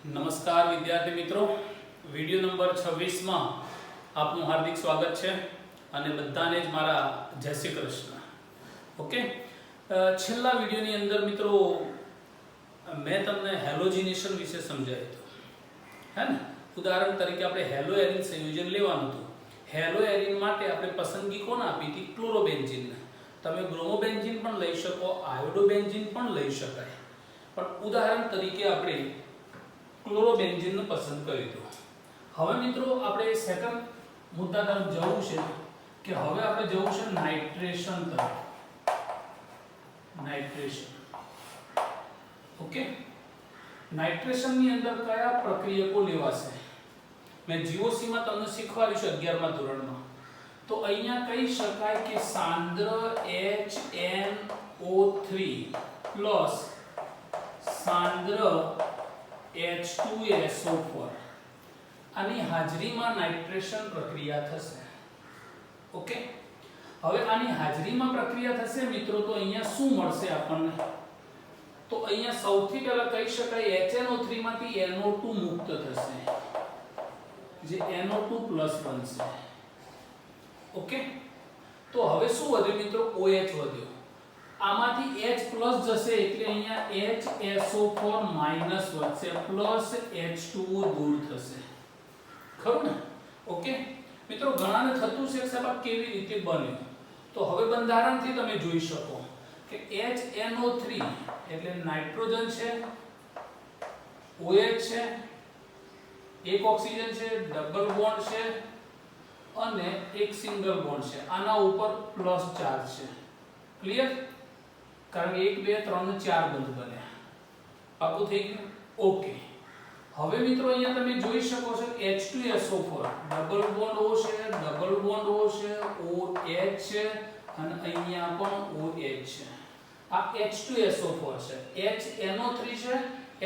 નમસ્કાર વિદ્યાર્થી મિત્રો, વિડિયો નંબર 26 માં આપનું હાર્દિક સ્વાગત છે અને બધાને જ મારા જય શ્રી કૃષ્ણ. ઓકે, છેલ્લા વિડિયોની અંદર મિત્રો મેં તમને હેલોજિનેશન વિશે સમજાવ્યું હતું, હે ને. ઉદાહરણ તરીકે આપણે હેલો એરિન સંયોજન લેવાનું હતું. હેલો એરિન માટે આપણે પસંદગી કોને આપી હતી? ક્લોરોબેન્ઝીનને. તમે બ્રોમોબેન્ઝીન પણ લઈ શકો, આયોડોબેન્ઝીન પણ લઈ શકાય, પણ ઉદાહરણ તરીકે આપણે ક્લોરોબેન્ઝીન ને પસંદ કર્યું હતું. હવે મિત્રો આપણે સેકન્ડ મુદ્દા તરફ જવું છે કે હવે આપણે જવું છે નાઇટ્રેશન તરફ. નાઇટ્રેશન. ઓકે, નાઇટ્રેશન ની અંદર કયા પ્રક્રિયકો લેવાશે? મેં જીઓસી માં તમને શીખવાડ્યું છે 11મા ધોરણમાં. તો અહીંયા કહી શકાય કે સાંદ્ર HNO3 સાંદ્ર H2SO4 આની હાજરીમાં નાઇટ્રેશન પ્રક્રિયા થશે. ઓકે, હવે આની હાજરીમાં પ્રક્રિયા થશે મિત્રો, તો અહીંયા શું મળશે આપણને? તો અહીંયા સૌથી પહેલા કહી શકાય HNO3 માંથી NO2 મુક્ત થશે, જે NO2+ બનશે. ઓકે, તો હવે શું વધ્યું મિત્રો? OH વધ્યો. આમાંથી H+ જશે એટલે અહીંયા HSO4- વધશે, પ્લસ H2O દૂર થશે. ખરું ને? ઓકે મિત્રો, ઘણાને થતું છે કે સાહેબ આ કેવી રીતે બન્યું? તો હવે બંધારણથી તમે જોઈ શકો કે HNO3 એટલે નાઇટ્રોજન છે, OH છે, એક ઓક્સિજન છે, ડબલ બોન્ડ છે અને એક સિંગલ બોન્ડ છે. આના ઉપર પ્લસ ચાર્જ છે. ક્લિયર? કારણ કે 1 2 3 ને 4 બંધ બન્યા. પાકું થઈ ગયું? ઓકે, હવે મિત્રો અહીંયા તમે જોઈ શકો છો H2SO4 ડબલ બોન્ડ O છે, ડબલ બોન્ડ O છે, OH છે અને અહીંયા પણ OH છે. આ H2SO4 છે, HNO3 છે,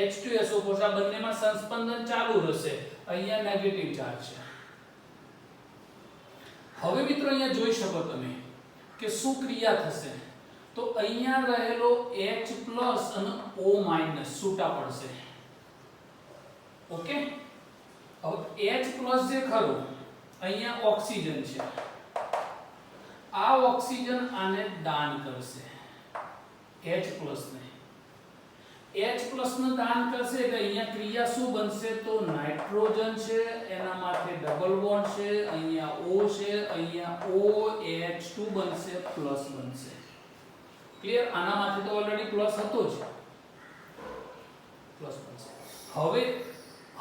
H2SO4 છે. આ બંનેમાં સંસ્પંદન ચાલુ રહેશે. અહીંયા નેગેટિવ ચાર્જ છે. હવે મિત્રો અહીંયા જોઈ શકો તમે કે શું ક્રિયા થશે? તો અહીંયા રહેલો H+ અને O- છૂટા પડશે. ઓકે, હવે H+ જે ખરું અહીંયા ઓક્સિજન છે, આ ઓક્સિજન આને દાન કરશે. H+ ને દાન કરશે એટલે અહીંયા ક્રિયા શું બનશે? તો નાઇટ્રોજન છે, એના માથે ડબલ બોન્ડ છે, અહીંયા O છે, અહીંયા OH2 બનશે, પ્લસ બનશે. ક્લિયર? આના માથે તો ઓલરેડી પ્લસ હતો જ, પ્લસ બનશે.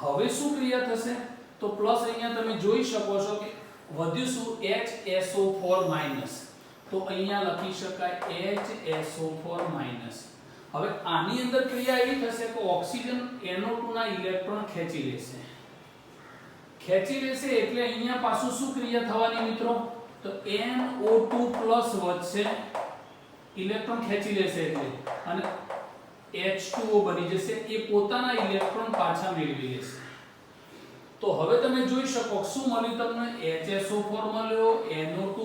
હવે શું ક્રિયા થશે? તો પ્લસ અહીંયા તમે જોઈ શકો છો કે વધ્યું શું? HSO4-. તો અહીંયા લખી શકાય HSO4-. હવે આની અંદર ક્રિયા એવી થશે કે ઓક્સિજન NO2 ના ઇલેક્ટ્રોન ખેંચી લેશે. ખેંચી લેશે એટલે અહીંયા પાછું શું ક્રિયા થવાની મિત્રો? તો NO2+ વધશે, ઇલેક્ટ્રોન ખેંચી લેશે એટલે, અને H2O બની જશે. એ પોતાના ઇલેક્ટ્રોન પાછા મેળવી લેશે. તો હવે તમે જોઈ શકો શું મળ્યું તમને? HSO4 મળ્યો, NO2+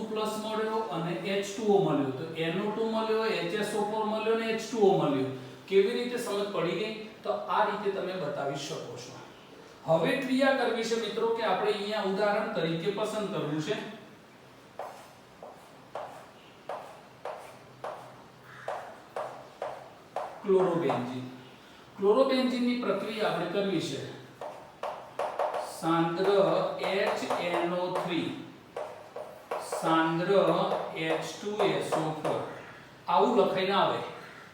મળ્યો અને H2O મળ્યો. તો NO2 મળ્યો, HSO4 મળ્યો અને H2O મળ્યો. કેવી રીતે સમજ પડી ગઈ? તો આ રીતે તમે બતાવી શકો છો. હવે ક્રિયા કરવી છે મિત્રો કે આપણે અહીંયા ઉદાહરણ તરીકે પસંદ કરવું છે ક્લોરોબેન્ઝીન. ક્લોરોબેન્ઝીનની પ્રક્રિયા આપણે કરવી છે. સાંદ્ર HNO3 સાંદ્ર H2SO4 આવું લખાઈને આવે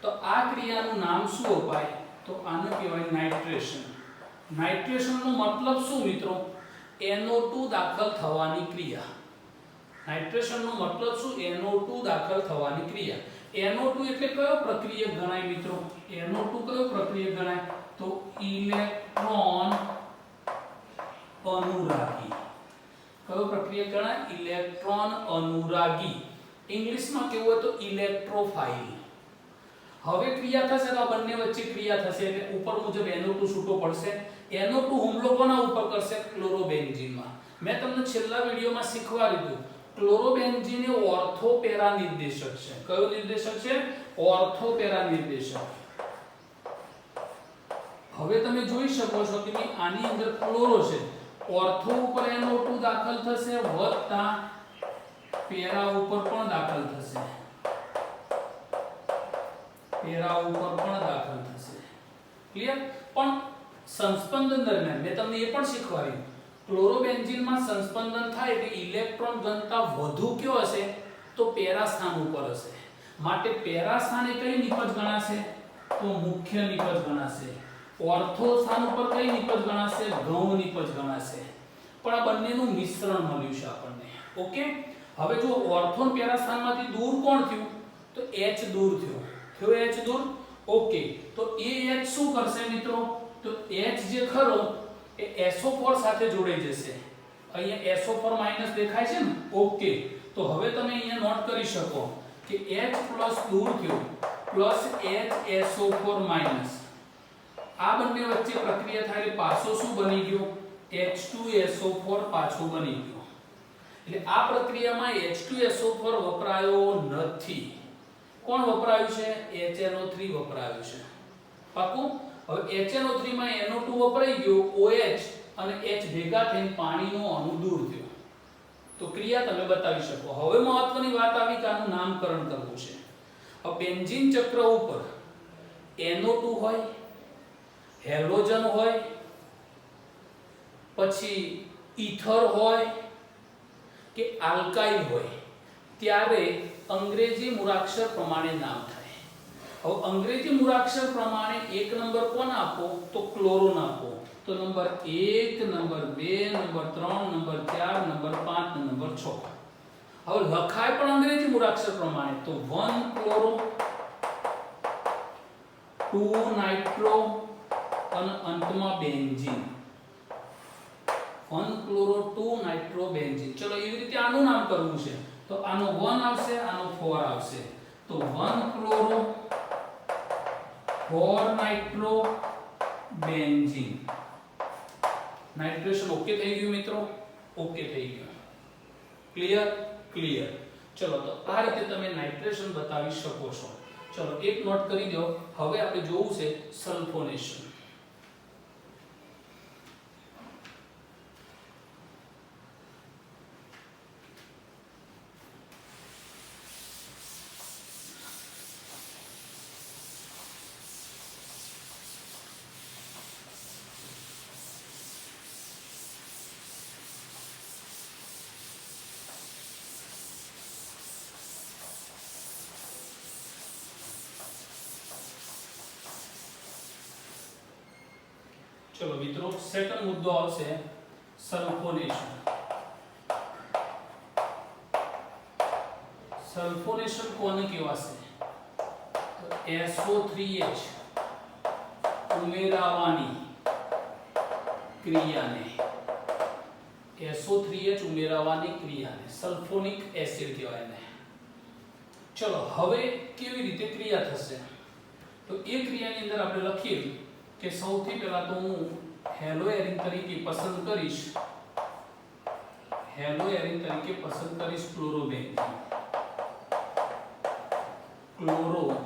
તો આ ક્રિયાનું નામ શું અપાય? તો આને કહેવાય નાઇટ્રેશન. નાઇટ્રેશનનો મતલબ શું મિત્રો? NO2 દાખલ થવાની ક્રિયા. નાઇટ્રેશનનો મતલબ શું? NO2 દાખલ થવાની ક્રિયા. NO2 એટલે કયો પ્રક્રિયક ગણાય મિત્રો? NO2 કયો પ્રક્રિયક ગણાય? તો ઇલેક્ટ્રોન અનુરાગી. કયો પ્રક્રિયક ગણાય? ઇલેક્ટ્રોન અનુરાગી. ઇંગ્લિશમાં કેવું હોય તો ઇલેક્ટ્રોફાઇલ. હવે ક્રિયા થશે તો આ બંને વચ્ચે ક્રિયા થશે એટલે ઉપર મુજબ NO2 છૂટો પડશે. NO2 હુમલો કોના ઉપર કરશે? ક્લોરોબેન્ઝીનમાં. મેં તમને છેલ્લા વિડિયોમાં શીખવાડ્યું હતું ક્લોરોબેન્ઝીન એ ઓર્થોપેરા નિર્દેશક છે. કયો નિર્દેશક છે? ઓર્થોપેરા નિર્દેશક. હવે તમે જોઈ શકો છો કે ભાઈ આની અંદર ક્લોરો છે, ઓર્થો ઉપર NO2 દાખલ થશે વત્તા પેરા ઉપર પણ દાખલ થશે, પેરા ઉપર પણ દાખલ થશે. ક્લિયર? પણ સંસ્પંદન દરમિયાન મેં તમને એ પણ શીખવાડ્યું, ક્લોરોબેન્ઝીનમાં સંસ્પંદન થાય એટલે ઇલેક્ટ્રોન ઘનતા વધુ કયો હશે તો પેરા સ્થાન ઉપર હશે. માટે પેરા સ્થાન એ કઈ નિપજ ગણાશે તો મુખ્ય નિપજ ગણાશે. ઓર્થો સ્થાન ઉપર કઈ નિપજ ગણાશે? ગૌણ નિપજ ગણાશે. પણ આ બંનેનું મિશ્રણ મળ્યું છે આપણને. ઓકે, હવે જો ઓર્થો અને પેરા સ્થાનમાંથી દૂર કોણ થયું તો H દૂર થયો. થયો H દૂર. ઓકે, તો એ H શું કરશે મિત્રો તો H જે ખરો એ SO4 સાથે જોડાઈ જશે. અહીંયા SO4 માઈનસ દેખાય છે ને. ઓકે, તો હવે તમે અહીંયા નોટ કરી શકો કે H+ દૂર થયો પ્લસ HSO4 માઈનસ, આ બંને વચ્ચે પ્રક્રિયા થાય એટલે પાછો શું બની ગયો H2SO4 પાછો બની ગયો. એટલે આ પ્રક્રિયામાં H2SO4 વપરાયો નથી. કોણ વપરાયું છે? HNO3 વપરાયું છે. પાકું? હવે HNO3 માં NO2 વપરાઈ ગયો, OH અને H ભેગા થઈને પાણીનો અણુ દૂર થયો. તો ક્રિયા તમે બતાવી શકો. હવે મહત્વની વાત આવી કે આનું નામકરણ કરવું છે. હવે બેન્ઝીન ચક્ર ઉપર NO2 હોય, હેલોજન હોય, પછી ઈથર હોય કે આલ્કાઇલ હોય, ત્યારે અંગ્રેજી મૂળાક્ષર પ્રમાણે નામ થાય. હવે અંગ્રેજી મૂળાક્ષર પ્રમાણે એક નંબર કોણ આપો તો ક્લોરોન આપો. તો number 1, number 2, number 3, number 4, number 5, number 6. હવે લખાય પણ અંગ્રેજી મૂળાક્ષર પ્રમાણે તો 1 ક્લોરો, 2 નાઇટ્રો અને અંતમાં બેન્ઝીન. 1 chloro 2 nitro benzene. ચલો એવી રીતે આનું નામ કરવું છે તો આનો 1 આવશે, આનો 4 આવશે. તો 1 chloro 4 nitro benzene. Nitration okay થઈ ગયું મિત્રો? ઓકે થઈ ગયું. ક્લિયર? ક્લિયર. ચલો તો આ રીતે તમે નાઇટ્રેશન બતાવી શકો છો. ચલો એક નોટ કરી દો. હવે આપણે જોવું છે સલ્ફોનેશન. चलो मित्रों सेकंड मुद्दो आवशे सल्फोनेशन. सल्फोनेशन कोने कहेवाशे तो SO3H उमेरावानी क्रियाने, SO3H उमेरावानी क्रियाने सल्फोनिक एसिड कहेवाय ने. चलो हवे केवी रीते क्रिया थशे तो ए क्रियानी अंदर आपणे लखीए કે સૌથી પહેલા તો હું હેલો એરિન તરીકે પસંદ કરીશ, હેલો એરિન તરીકે પસંદ કરીશ ક્લોરોબેન્ઝીન, ક્લોરોબેન્ઝીન.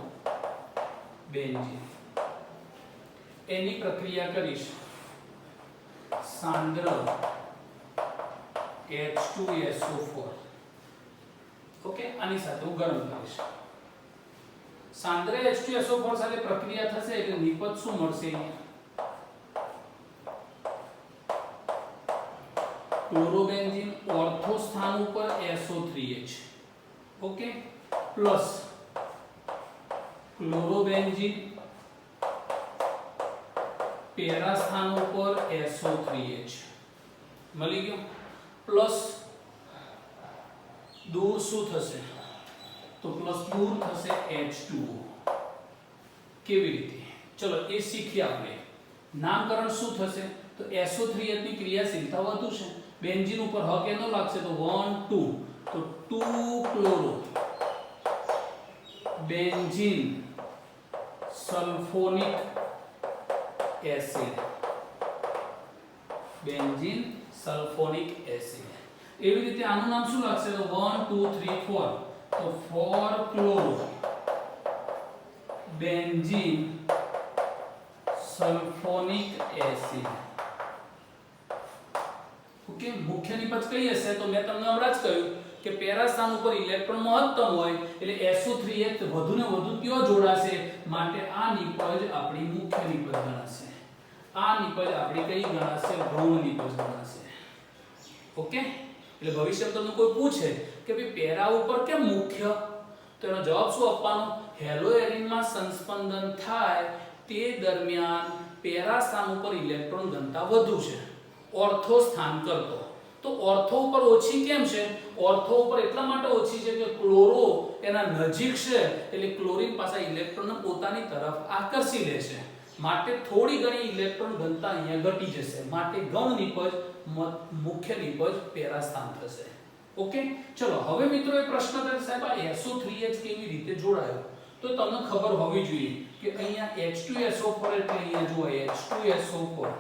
એની પ્રક્રિયા કરીશ સાંદ્ર H2SO4. ઓકે, આની સાથે હું ગરમ કરીશ. સાંદ્ર H2SO4 સાથે પ્રક્રિયા થશે એટલે નિપજ શું મળશે? ક્લોરોબેન્ઝીન ઓર્થો સ્થાન ઉપર SO3H. ઓકે, પ્લસ ક્લોરોબેન્ઝીન પેરા સ્થાન ઉપર SO3H મળી ગયો. પ્લસ દૂર શું થશે તો પ્લસ દૂર થશે H2O. કેવી રીતે? ચલો એ શીખીએ આપણે. નામકરણ શું થશે તો SO3H ની ક્રિયાશીલતા વધુ છે. બેન્ઝીન ઉપર હ કેનો લાગશે તો 1 2 તો 2 chloro benzene sulphonic acid, benzene sulphonic acid. એવી રીતે આનું નામ શું લાગશે તો 1 2 3 4 तो 4 chloro benzene sulphonic acid. Okay, મુખ્ય નિપજ કઈ હશે? તો મેં તમને હમણાં જ કહ્યું કે પેરા સ્થાન ઉપર ઇલેક્ટ્રોન મહત્તમ હોય એટલે SO3H વધુ ને વધુ કયો જોડાશે, માટે આ નિપજ આપણી મુખ્ય નિપજ ગણાશે. આ નિપજ આપણી કઈ ગણાશે? ગૌણ નિપજ ગણાશે. ઓકે, એટલે ભવિષ્યમાં તમને કોઈ પૂછે કે ભાઈ પેરા ઉપર કેમ મુખ્ય, તો એનો જવાબ શું આપવાનો? હેલોએરિનમાં સંસ્પંદન થાય તે દરમિયાન પેરા સ્થાન ઉપર ઇલેક્ટ્રોન ઘનતા વધુ છે ઓર્થો સ્થાન કરતો. તો ઓર્થો ઉપર ઓછી કેમ છે? ઓર્થો ઉપર એટલા માટે ઓછી છે કે ક્લોરો એના નજીક છે એટલે ક્લોરીન પાછા ઇલેક્ટ્રોનને પોતાની તરફ આકર્ષી લે છે, માટે થોડી ઘણી ઇલેક્ટ્રોન ઘનતા અહીંયા ઘટી જશે, માટે ગૌણ નિપજ મુખ્ય નિપજ પેરા સ્થાન થશે. ઓકે, ચલો હવે મિત્રો એ પ્રશ્ન કરે સાહેબ આ SO3H કેવી રીતે જોડાયો? તો તમને ખબર હોવી જોઈએ કે અહીંયા H2SO4 એટલે અહીંયા જુઓ H2SO4.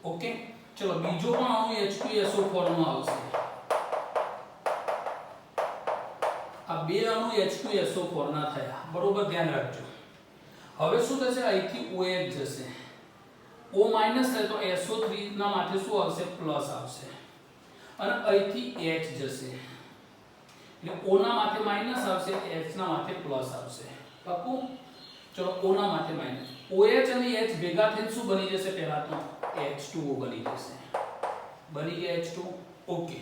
ઓકે, ચલો બીજો પણ અણુ H2SO4 નો આવશે. આ બે અણુ H2SO4 ના થયા, બરોબર ધ્યાન રાખજો. હવે શું થશે? અહીંથી OH જશે, O માઈનસ થાય તો SO3 ના માથે શું આવશે? પ્લસ આવશે, અને અહીંથી H જશે એટલે O ના માથે માઈનસ આવશે, H ના માથે પ્લસ આવશે. પાક્કું? ચલો O ના માથે માઈનસ, OH અને H ભેગા થઈને શું બની જશે? પહેલા તો H2O બની જશે. બની ગયા H2. ઓકે,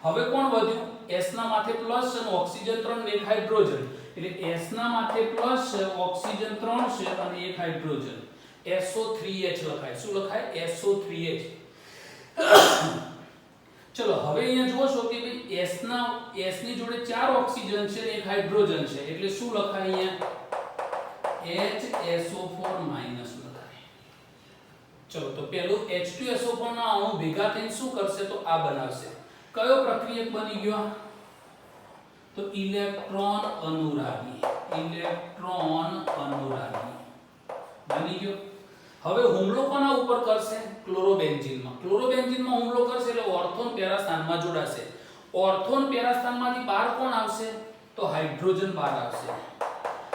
હવે કોણ વધ્યું? S ના માથે પ્લસ છે અને ઓક્સિજન 3 ને એક હાઇડ્રોજન, એટલે S ના માથે પ્લસ છે, ઓક્સિજન 3 છે અને એક હાઇડ્રોજન, SO3H લખાય. શું લખાય? SO3H. ચલો હવે અહીંયા જુઓ છો કે ભાઈ S ની જોડે 4 ઓક્સિજન છે અને એક હાઇડ્રોજન છે, એટલે શું લખાય અહીંયા? HSO4 માઈનસ લખાય. ચલો તો પહેલું H2SO4 ના અણુ ભેગા થઈને શું કરશે? તો આ બનાવશે. કયો પ્રક્રિયક બની ગયો? તો ઇલેક્ટ્રોન અનુરાગી. ઇલેક્ટ્રોન અનુરાગી બની ગયો. હવે હુમલો કોના ઉપર કરશે? ક્લોરોબેન્ઝીનમાં. ક્લોરોબેન્ઝીનમાં હુમલો કરશે એટલે ઓર્થોન પેરા સ્થાનમાં જોડાશે. ઓર્થોન પેરા સ્થાનમાંથી બહાર કોણ આવશે? તો હાઇડ્રોજન બહાર આવશે.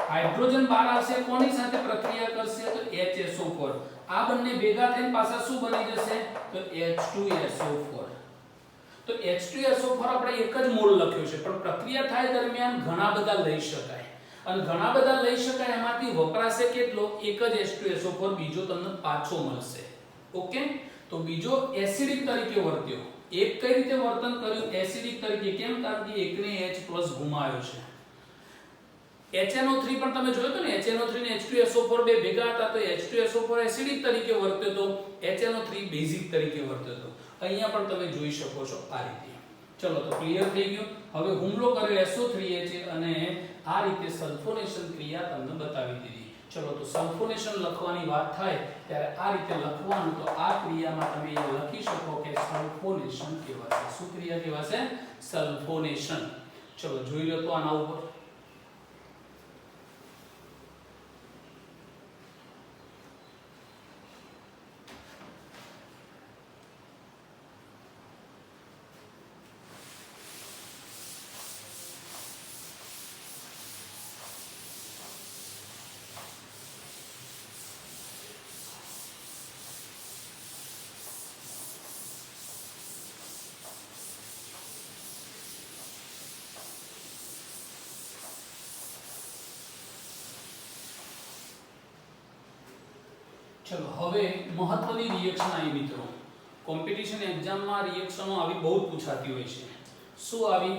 હાઇડ્રોજન બહાર આવશે, કોની સાથે પ્રક્રિયા કરશે? તો HSO4. આ બંને ભેગા થઈને પાછા શું બની જશે? તો H2SO4. તો H2SO4 આપણે એક જ મોલ લખ્યો છે, પણ પ્રક્રિયા થાય દરમિયાન ઘણા બધા લઈ શકાય, અને ઘણા બધા લઈ શકાય એમાંથી વપરાશે કેટલો? એક જ H2SO4 બીજો તમને પાછો મળશે. ઓકે, તો બીજો એસિડિક તરીકે વર્ત્યો. એક કઈ રીતે વર્તન કર્યું? એસિડિક તરીકે. કેમ? કારણ કે એકને H+ ગુમાવ્યો છે. HNO3 પણ તમે જોયો તો ને, HNO3 ને H2SO4 બે ભેગા હતા તો H2SO4 એસિડિક તરીકે વર્ત્યો તો, HNO3 બેઝિક તરીકે વર્ત્યો તો. અહીંયા પણ તમે જોઈ શકો છો આ રીતે. ચલો તો ક્લિયર થઈ ગયું. હવે હુમલો કર્યો SO3H અને આ રીતે સલ્ફોનેશન ક્રિયા તમને બતાવી દીધી. ચલો તો સલ્ફોનેશન લખવાની વાત થાય ત્યારે આ રીતે લખવાનું. તો આ ક્રિયામાં તમે એ લખી શકો કે સલ્ફોનેશન કહેવાશે. શું ક્રિયા કહેવાશે? સલ્ફોનેશન. ચલો જોઈ લો તો આના ઉપર. ચલો હવે મહત્વની રિએક્શન આવી મિત્રો. કોમ્પિટિશન એક્ઝામમાં રિએક્શનો આવી બહુ પૂછાતી હોય છે. શું આવી?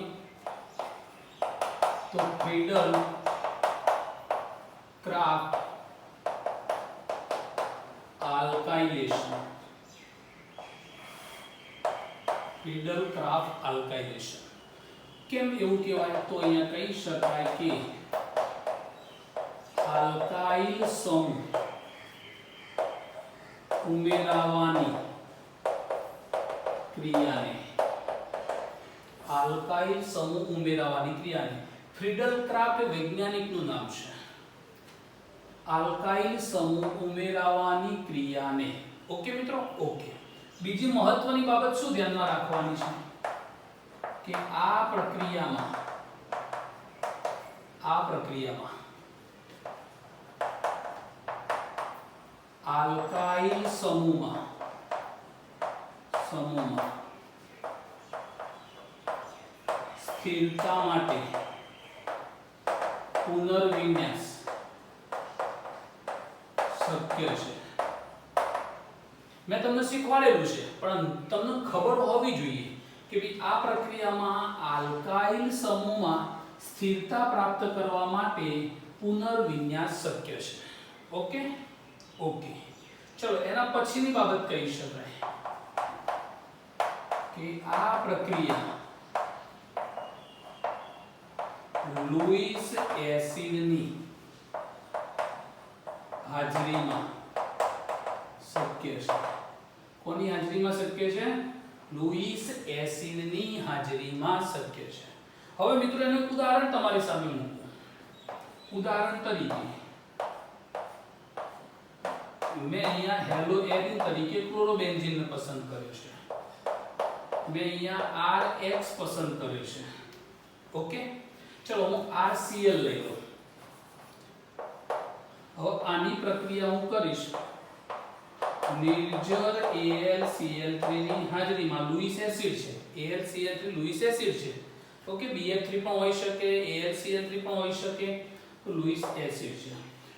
તો Friedel Craft alkylation. Friedel Craft alkylation. કેમ એવું કહેવાય? તો અહીંયા કહી શકાય કે આલ્કાઇલ સમૂહ ઉમેરાવાની ક્રિયાને, આલ્કાઇલ સમૂહ ઉમેરાવાની ક્રિયાને, ફ્રીડલ ક્રાફ્ટ વૈજ્ઞાનિકનું નામ છે. આલ્કાઇલ સમૂહ ઉમેરાવાની ક્રિયાને. ઓકે મિત્રો? ઓકે. બીજી મહત્વની બાબત શું ધ્યાનમાં રાખવાની છે કે આ પ્રક્રિયામાં આલ્કાઇલ સમૂહમાં સ્થિરતા માટે પુનર્વિન્યાસ શક્ય છે. મેં તમને શીખવાડેલું છે પણ તમને ખબર હોવી જોઈએ કે ભાઈ આ પ્રક્રિયામાં આલ્કાઇલ સમૂહમાં સ્થિરતા પ્રાપ્ત કરવા માટે પુનર્વિન્યાસ શક્ય છે. ઓકે ઓકે ચલો એના પછીની બાબત કહી શકાય કે આ પ્રક્રિયા લુઈસ એસિડની હાજરીમાં શક્ય છે. કોની હાજરીમાં શક્ય છે? લુઈસ એસિડની હાજરીમાં શક્ય છે. હવે મિત્રો એનું ઉદાહરણ તમારી સામે મૂકો. ઉદાહરણ તરીકે મેં અહીંયા હેલોએરિન તરીકે ક્લોરોબેન્ઝીનને પસંદ કર્યો છે. મેં અહીંયા RX પસંદ કર્યો છે. ઓકે ચલો હું RCl લઈ લઉં. હવે આની પ્રક્રિયા હું કરીશ નિર્જર AlCl3 ની હાજરીમાં. લુઈસ એસિડ છે, AlCl3 લુઈસ એસિડ છે. ઓકે BF3 પણ હોઈ શકે, AlCl3 પણ હોઈ શકે, તો લુઈસ એસિડ છે.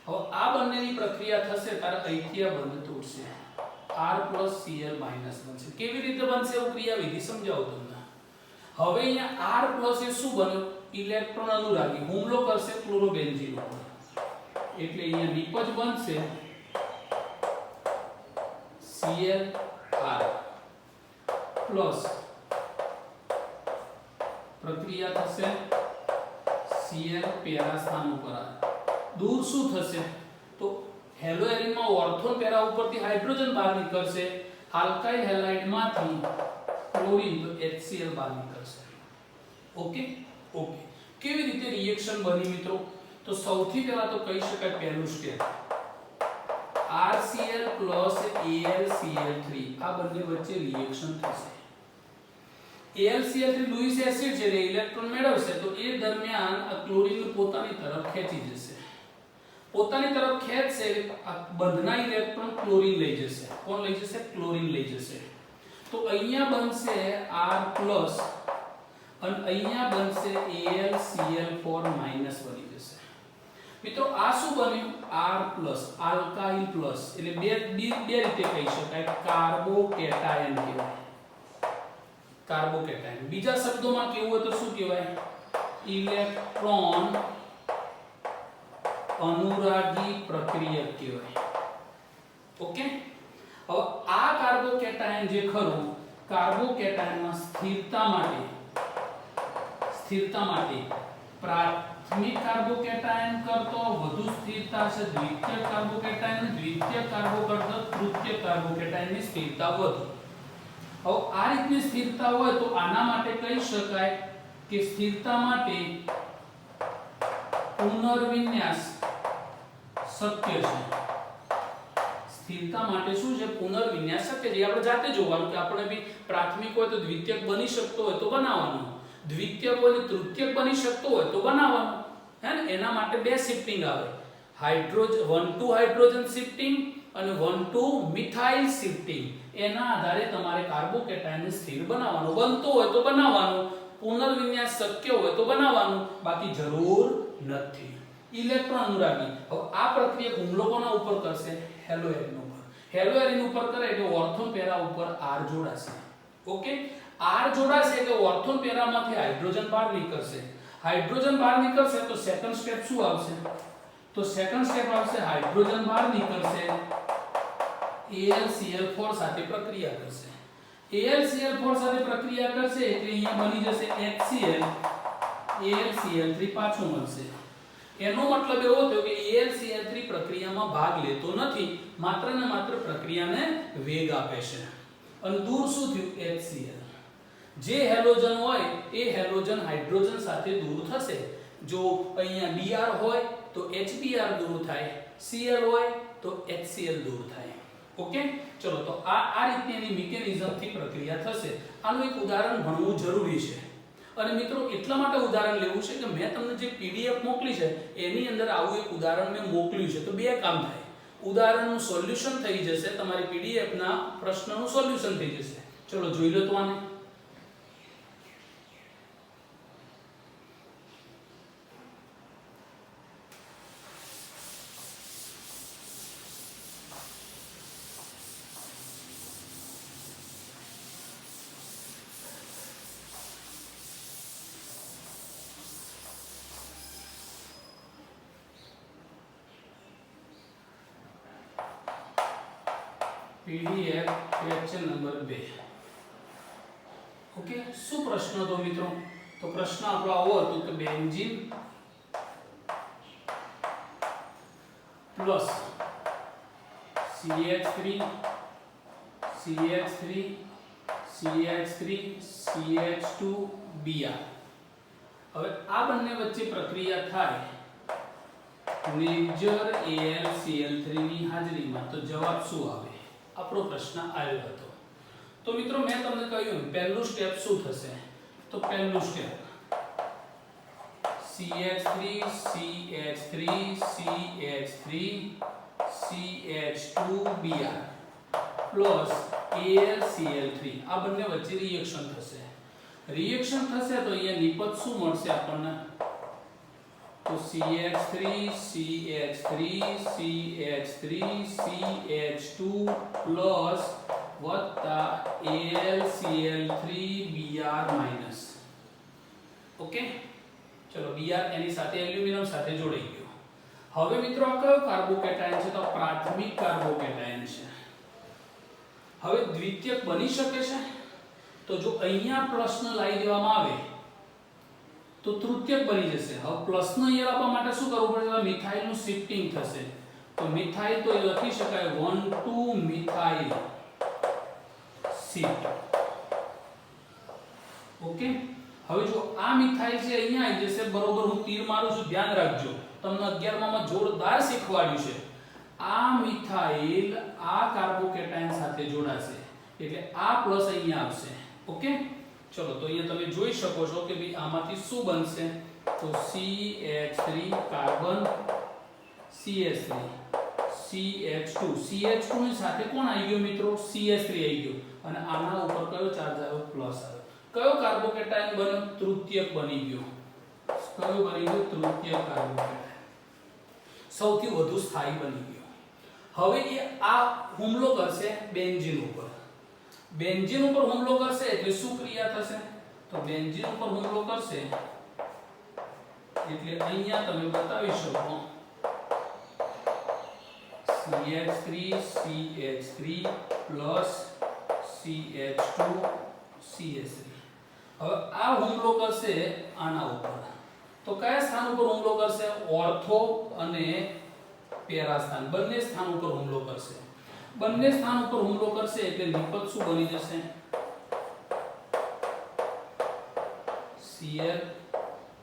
હવે આ બંનેની પ્રક્રિયા થશે ત્યારે અહીંથી આ બંધ તૂટશે, R+Cl- બનશે. કેવી રીતે બનશે હું ક્રિયાવિધિ સમજાવું તમને. હવે અહીંયા R+ એ શું બન્યું? ઇલેક્ટ્રોન અનુરાગી હુમલો કરશે ક્લોરોબેન્ઝીન ઉપર, એટલે અહીંયા નિપજ બનશે Cl R પ્લસ પ્રક્રિયા થશે Cl પેરા સ્થાન ઉપર આવે. દૂર શું થશે? તો હેલોએરિનમાં ઓર્થોન પેરા ઉપરથી હાઇડ્રોજન બહાર નીકળશે, આલ્કાઇલ હેલાઇડમાંથી ક્લોરીન તો HCl બહાર નીકળશે. ઓકે ઓકે કેવી રીતે રિએક્શન બની મિત્રો? તો સૌથી પહેલા તો કહી શકાય પહેલું સ્ટેપ RCl plus AlCl3 આ બંને વચ્ચે રિએક્શન થશે. AlCl3 લુઈસ એસિડ છે એટલે ઇલેક્ટ્રોન મેળવશે, તો એ દરમિયાન આ ક્લોરીન પોતાની તરફ ખેંચી જશે. પોતાની તરફ ખેંચશે આ બંધના ઇલેક્ટ્રોન ક્લોરીન લઈ જશે. કોણ લઈ જશે? ક્લોરીન લઈ જશે. તો અહીંયા બનશે R+ અને અહીંયા બનશે AlCl4- બની જશે. મિત્રો આ શું બન્યું? R+ આલ્કાઇલ પ્લસ એટલે બે રીતે કહી શકાય, કાર્બોકેટાયન કહેવાય. કાર્બોકેટાયન બીજા શબ્દોમાં કેવું હોય તો શું કહેવાય? ઇલેક્ટ્રોન અનુરાગી પ્રક્રિયક કહેવાય. ઓકે હવે આ કાર્બોકેટાયન જે ખરું કાર્બોકેટાયનમાં સ્થિરતા માટે પ્રાથમિક કાર્બોકેટાયન કરતો વધુ સ્થિરતા છે દ્વિતીયક કાર્બોકેટાયન, દ્વિતીયક કાર્બો કરતો તૃતીયક કાર્બોકેટાયનની સ્થિરતા વધુ. હવે આ રીતની સ્થિરતા હોય તો આના માટે કહી શકાય કે સ્થિરતા માટે પુનર્વિન્યાસ શક્ય છે. સ્થિરતા માટે શું છે? પુનર્વિન્યાસ શક્ય છે. આપણે જાતે જોવાનું કે આપણે બી પ્રાથમિક હોય તો દ્વિતીયક બની શકતો હોય તો બનાવવાનું, દ્વિતીયક હોય તો તૃતીયક બની શકતો હોય તો બનાવવાનું. હે ને? એના માટે બે શિફ્ટિંગ આવે, હાઇડ્રોજન 1 to હાઇડ્રોજન શિફ્ટિંગ અને 1 to મિથાઇલ શિફ્ટિંગ. એના આધારે તમારે કાર્બોકેટાયનને સ્થિર બનાવવાનું. બનતો હોય તો બનાવવાનું, પુનર્વિન્યાસ શક્ય હોય તો બનાવવાનું, બાકી જરૂર નથી. ઇલેક્ટ્રોન અનુરાગી. હવે આ પ્રક્રિયા હુમલો કોના ઉપર કરશે? હેલોએરિન ઉપર. હેલોએરિન ઉપર કરે એટલે ઓર્થોન પેરા ઉપર R જોડાશે. ઓકે R જોડાશે એટલે ઓર્થોન પેરામાંથી હાઇડ્રોજન બહાર નીકળશે. હાઇડ્રોજન બહાર નીકળશે તો સેકન્ડ સ્ટેપ શું આવશે? તો સેકન્ડ સ્ટેપ આવશે હાઇડ્રોજન બહાર નીકળશે, AlCl4 સાથે પ્રક્રિયા કરશે. AlCl4 સાથે પ્રક્રિયા કરશે એટલે અહીંયા બની જશે HCl, AlCl3 પાછું મળશે. એનો મતલબ એવો થયો કે AlCl3 પ્રક્રિયામાં ભાગ લેતો નથી, માત્ર ને માત્ર પ્રક્રિયાને વેગ આપે છે. અને દૂર શું થયું? HCl. જે હેલોજન હોય એ હેલોજન હાઇડ્રોજન સાથે દૂર થશે. જો અહીંયા Br હોય તો HBr દૂર થાય, Cl હોય તો HCl દૂર થાય. ઓકે ચલો તો આ રીતની એની મિકેનિઝમ થી પ્રક્રિયા થશે. આનું એક ઉદાહરણ ભણવું જરૂરી છે. અને મિત્રો એટલા માટે ઉદાહરણ લેવું છે કે મેં તમને જે PDF મોકલી છે એની અંદર આવું એક ઉદાહરણ મેં મોકલ્યું છે, તો બે કામ થાય. ઉદાહરણનું સોલ્યુશન થઈ જશે, તમારી પીડીએફ ના પ્રશ્નનું સોલ્યુશન થઈ જશે. ચલો જોઈ લો તો આને. PDF question number 2. ओके, શું પ્રશ્ન હતો મિત્રો? તો પ્રશ્ન આપણો આવો હતો કે benzene plus CH3 CH3 CH3 CH2 Br. હવે આ બંને વચ્ચે પ્રક્રિયા થાય મેજર AlCl3 ની હાજરીમાં, તો જવાબ શું આવે? આપણો પ્રશ્ન આવ્યો હતો. તો મિત્રો મેં તમને કહ્યું પહેલું સ્ટેપ શું થશે? તો પહેલું step CH3 CH3 CH3 CH2 Br plus AlCl3 આ બંને વચ્ચે રિએક્શન થશે. રિએક્શન થશે તો અહીંયા નિપજ શું મળશે આપણને? તો CH3 CH3 CH3 CH2 plus વત્તા AlCl3 Br માઈનસ. ઓકે, ચલો Br એની સાથે એલ્યુમિનિયમ સાથે જોડાઈ ગયો. હવે મિત્રો આ કયો કાર્બોકેટાયન છે? તો પ્રાથમિક કાર્બોકેટાયન છે. હવે દ્વિતીયક બની શકે છે? તો જો અહીંયા પ્લસ ન લાવી દેવામાં આવે તો તૃતીયક બની જશે. હવે પ્લસ નો અહીંયા લાવવા માટે શું કરવું પડશે? મિથાઇલ નું શિફ્ટિંગ થશે. તો મિથાઇલ તો લખી શકાય 1,2 મિથાઇલ શિફ્ટ. ઓકે, હવે જો આ મિથાઇલ છે અહીંયા આવી જશે, બરોબર. હું તીર મારું છું, ધ્યાન રાખજો, તમને 11મા માં જોરદાર શીખવાડ્યું છે. આ મિથાઇલ આ કાર્બોકેટાયન સાથે જોડાશે એટલે આ પ્લસ અહીંયા આવશે. ઓકે, ચલો તો અહીંયા તમે જોઈ શકો છો કે ભાઈ આમાંથી શું બનશે? તો CH3 carbon CH3 CH2 CH2 ની સાથે કોણ આવી ગયો મિત્રો? CH3 આવી ગયો અને આના ઉપર કયો ચાર્જ આવ્યો? પ્લસ આવ્યો. કયો કાર્બોકેટાયન બન્યો? તૃતીયક બની ગયો. કયો બની ગયો? તૃતીયક કાર્બોકેટાયન, સૌથી વધુ સ્થાયી બની ગયો. હવે એ આ હુમલો કરશે બેન્ઝીન ઉપર. બેન્ઝીન ઉપર હુમલો કરશે એટલે શું ક્રિયા થશે? તો બેન્ઝીન ઉપર હુમલો કરશે એટલે અહીંયા તમે બતાવી શકો CH3 CH3 CH2 CH3. હવે આ હુમલો કરશે આના ઉપર. તો કયા સ્થાન ઉપર હુમલો કરશે? ઓર્થો અને પેરા સ્થાન, બંને સ્થાન ઉપર હુમલો કરશે. બંને સ્થાન ઉપર હુમલો કરશે એટલે નિપજ શું બની જશે? Cl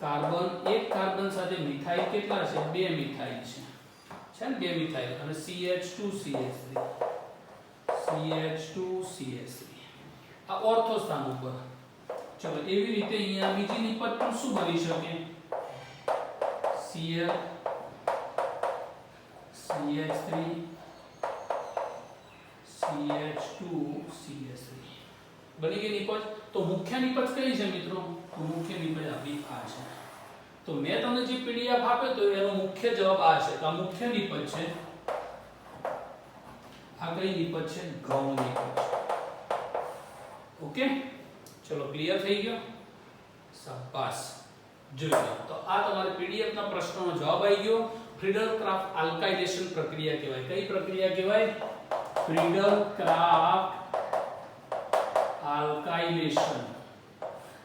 કાર્બન, એક કાર્બન સાથે મિથાઇલ કેટલા છે? 2 મિથાઇલ છે ને, 2 મિથાઇલ અને CH2 CH3 CH2 CH3 આ ઓર્થો સ્થાન ઉપર. ચલો એવી રીતે અહીંયા બીજી નિપજ પણ શું બની શકે? Cl CH3 CH2 CH3 બની ગઈ નિપજ. તો મુખ્ય નિપજ કઈ છે મિત્રો? તો મુખ્ય નિપજ આપણી આ છે. તો મેં તમને જે પીડીએફ આપ્યો તો એનો મુખ્ય જવાબ આ છે. તો આ મુખ્ય નિપજ છે. આ કઈ નિપજ છે? ગૌણ નિપજ. ઓકે, ચલો ક્લિયર થઈ ગયો? શાબાશ, જોઈ લો. તો આ તમારે પીડીએફ ના પ્રશ્નોનો જવાબ આવી ગયો. ફ્રીડલ-ક્રાફ્ટ આલ્કાઇલેશન પ્રક્રિયા કહેવાય. કઈ પ્રક્રિયા કહેવાય? ફ્રીડલ-ક્રાફ્ટ આલ્કાઇલેશન.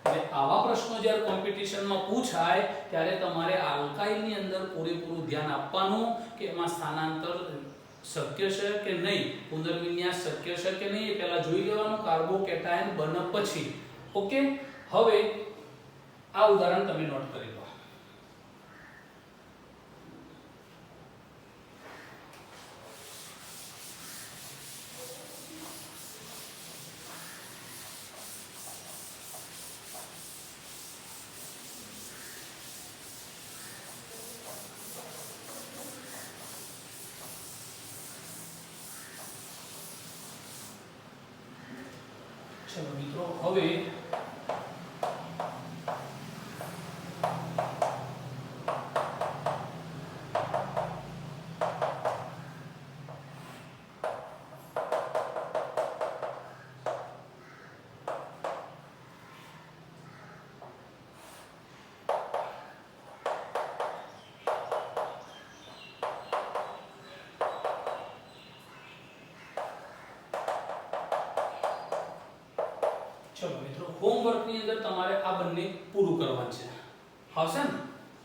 એટલે આવા પ્રશ્નો જ્યારે કોમ્પિટિશનમાં પૂછાય ત્યારે તમારે આલ્કાઇલની અંદર પૂરેપૂરું ધ્યાન આપવાનું કે એમાં સ્થાનાંતર શક્ય છે કે નહીં, પુનર્વિન્યાસ શક્ય છે કે નહીં, એ પહેલા જોઈ લેવાનું કાર્બોકેટાયન બને પછી. ઓકે, હવે આ ઉદાહરણ તમે નોટ કરી લો. ચલો મિત્રો હવે ચલો મિત્રો હોમવર્ક ની અંદર તમારે આ બંને પૂરું કરવાનું છે આવશે ને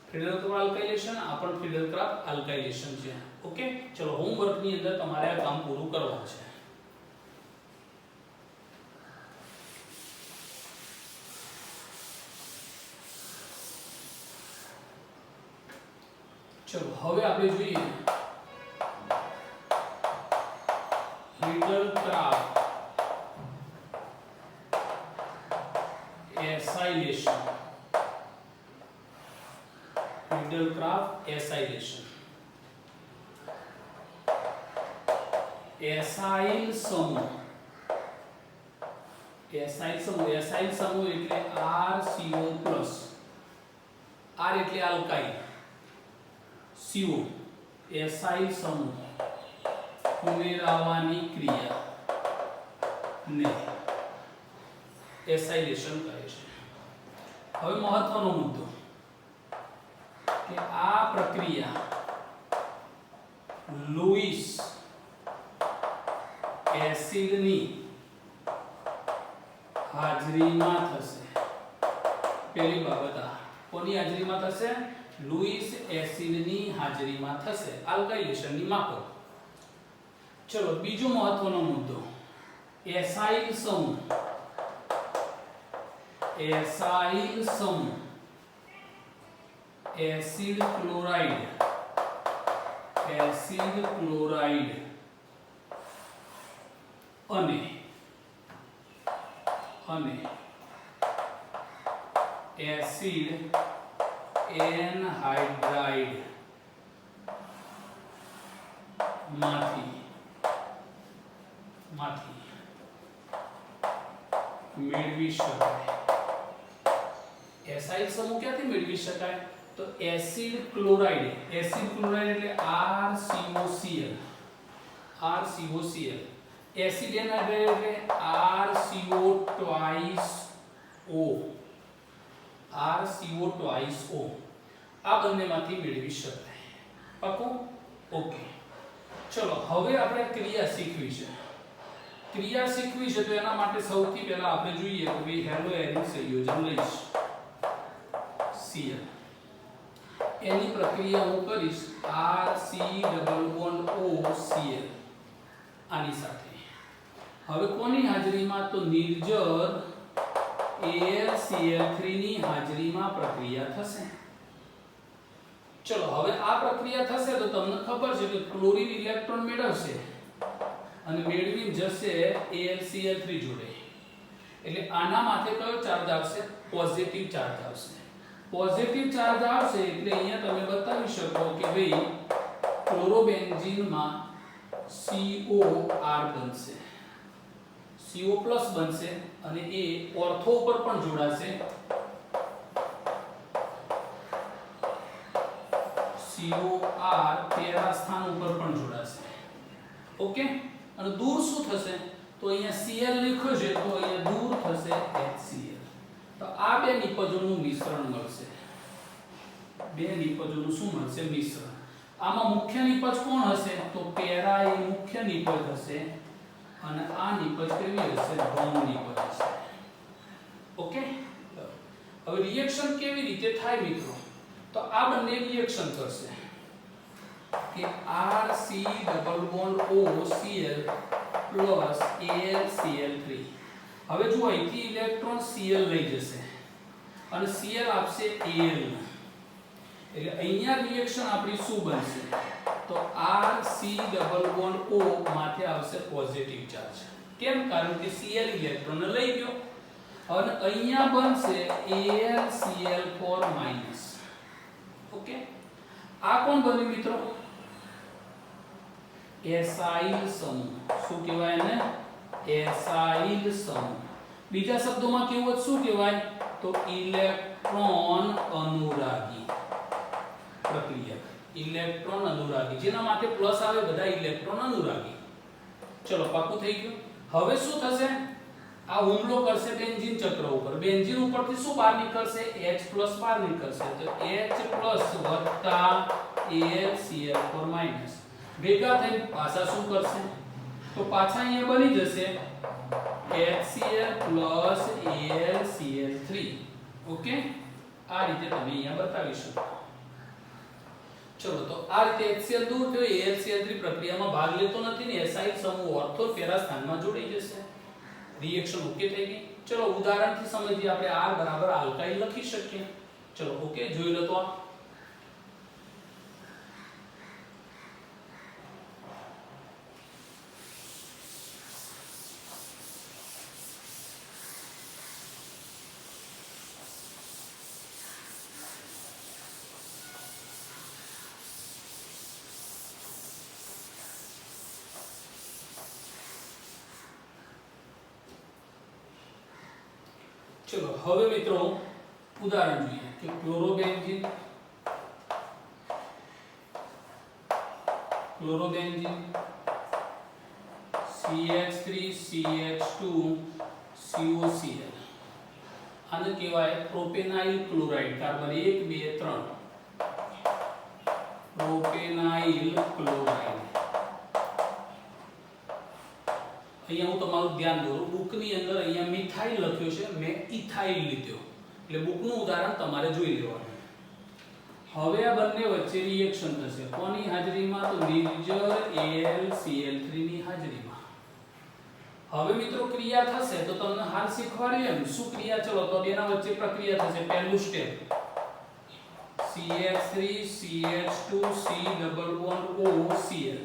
ફ્રીડલ ક્રાફ્ટ આલ્કાઇલેશન આ પણ ફ્રીડલ ક્રાફ્ટ આલ્કાઇલેશન છે ઓકે ચલો હોમવર્ક ની અંદર તમારે આ કામ પૂરું કરવાનું છે ચલો હવે આપણે જોઈએ Friedel Craft acylation Friedel Craft acylation acyl સમૂહ એસાઇલ સમૂહ એટલે RCO+ R એટલે આલ્કાઇલ CO એસાઇલ સમૂહ ઉમેરાવાની ક્રિયા ને એસાઇલેશન કહે છે હવે મહત્વનો મુદ્દો કે આ પ્રક્રિયા લુઈસ એસિડની હાજરીમાં થશે પહેલી બાબત આ કોની હાજરીમાં થશે લુઈસ એસિડની હાજરીમાં થશે આલ્કાઇલેશનની માપો ચલો બીજો મહત્વનો મુદ્દો એસાઇલ સમૂહ એસિડ ક્લોરાઇડ અને એસિડ એનહાઇડ્રાઇડ માંથી મેળવી શકાય એસાઇલ સમૂહ ક્યાંથી મેળવી શકાય તો એસિડ ક્લોરાઇડ એટલે RCOCl એસિડ એનહાઇડ્રાઇડ એટલે RCO2O આ બંનેમાંથી મેળવી શકાય પાકું ઓકે ચલો હવે આપણે ક્રિયા શીખવી છે તો એના માટે સૌથી પહેલા આપણે જોઈએ કે ભાઈ હેલોએરિન સંયોજન લઈશ Cl એની પ્રક્રિયા હું કરીશ RC≡OCl આની સાથે હવે કોની હાજરીમાં તો નિર્જર AlCl3 ની હાજરીમાં પ્રક્રિયા થશે ચલો હવે આ પ્રક્રિયા થશે તો તમને ખબર છે કે ક્લોરીન ઇલેક્ટ્રોન મેળવશે અને મેળવી જશે AlCl3 જોડે એટલે આના માથે કયો ચાર્જ આવશે પોઝિટિવ ચાર્જ આવશે એટલે અહીંયા તમે બતાવી શકો કે ભાઈ ક્લોરોબેન્ઝીનમાં COR બનશે CO+ બનશે અને એ ઓર્થો ઉપર પણ જોડાશે COR પેરા સ્થાન ઉપર પણ જોડાશે ઓકે અને દૂર શું થશે તો અહીંયા Cl લખ્યો છે તો અહીંયા દૂર થશે HCl તો આ બે નિપજોનું મિશ્રણ મળશે મિશ્રણ આમાં મુખ્ય નિપજ કોણ હશે તો પેરા એ મુખ્ય નિપજ હશે અને આ નિપજ કેવી હશે ગૌણ નિપજ હશે ઓકે હવે રિએક્શન કેવી રીતે થાય મિત્રો તો આ બંને રિએક્શન કરશે કે RC≡OCl પ્લસ AlCl3 હવે જો અહીંથી ઇલેક્ટ્રોન Cl લઈ જશે અને Cl આપશે Al એટલે અહીંયા રિએક્શન આપણી શું બનશે તો RC≡O માથે આવશે પોઝિટિવ ચાર્જ કેમ કારણ કે Cl ઇલેક્ટ્રોન લઈ ગયો અને અહીંયા બનશે AlCl4- ઓકે આ કોણ બન્યું મિત્રો એસાઇલ સમૂહ શું કહેવાય એને એસાઇલ સમૂહ બીજા શબ્દોમાં કેવું શું કહેવાય તો ઇલેક્ટ્રોન અનુરાગી પ્રક્રિયા, ઇલેક્ટ્રોન અનુરાગી, જેના માથે પ્લસ આવે બધા ઇલેક્ટ્રોન અનુરાગી. ચલો પાકું થઈ ગયું. હવે શું થશે, આ હુમલો કરશે બેન્ઝીન ચક્ર ઉપર. બેન્ઝીન ઉપરથી શું બહાર નીકળશે, H+ બહાર નીકળશે. તો H+ વત્તા AlCl4- ભેગા થઈને પાછા શું કરશે, તો પાછા અહીંયા બની જશે HCl + AlCl3. ઓકે, આ રીતે તમે અહીંયા બતાવી શકો. ચલો તો આ રીતે HCl દૂર થયો, AlCl3 પ્રક્રિયામાં ભાગ લેતો નથી ને એસાઇલ સમૂહ ઓર્થો પેરા સ્થાનમાં જોડાઈ જશે. રિએક્શન ઓકે થઈ ગઈ. ચલો ઉદાહરણથી સમજીએ. આપણે R બરાબર આલ્કાઇલ લખી શકીએ. ચલો ઓકે, જોઈ લો તો આ चलो હવે મિત્રો ઉદાહરણ જોઈએ કે ક્લોરોબેન્ઝીન CH3CH2 COCl આને કહેવાય propanoyl chloride. Carbon 1 2 3 propanoyl chloride. અહીંયા હું તમારું ધ્યાન દોરું, બુકની અંદર અહીંયા મિથાઇલ લખ્યું છે, મેં ઇથાઇલ લીધો, એટલે બુકનું ઉદાહરણ તમારે જોઈ લેવાનું. હવે આ બંને વચ્ચે રિએક્શન થશે. કોની હાજરીમાં, તો નિર્જર AlCl3 ની હાજરીમાં. હવે મિત્રો ક્રિયા થશે તો તમને હાલ શીખવાડ્યું એમ શું ક્રિયા. ચલો તો બેના વચ્ચે પ્રક્રિયા થશે. પહેલું સ્ટેપ CH3CH2C=OCl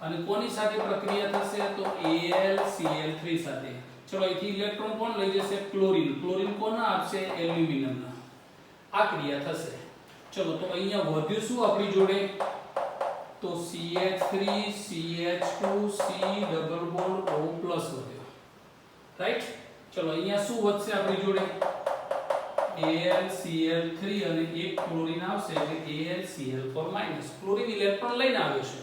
અને કોની સાથે પ્રક્રિયા થશે, તો AlCl3 સાથે. ચલો અહીંથી ઇલેક્ટ્રોન કોણ લઈ જશે, ક્લોરીન. ક્લોરીન કોને આપશે, એલ્યુમિનિયમના. આ ક્રિયા થશે. ચલો તો અહીંયા વધ્યું શું આપણી જોડે, તો CH3CH2C=O+ વધ્યો. રાઈટ. ચલો અહીંયા શું વધશે આપણી જોડે, AlCl3 અને એક ક્લોરીન આવશે એટલે AlCl4-. ક્લોરીન ઇલેક્ટ્રોન લઈને આવ્યો છે.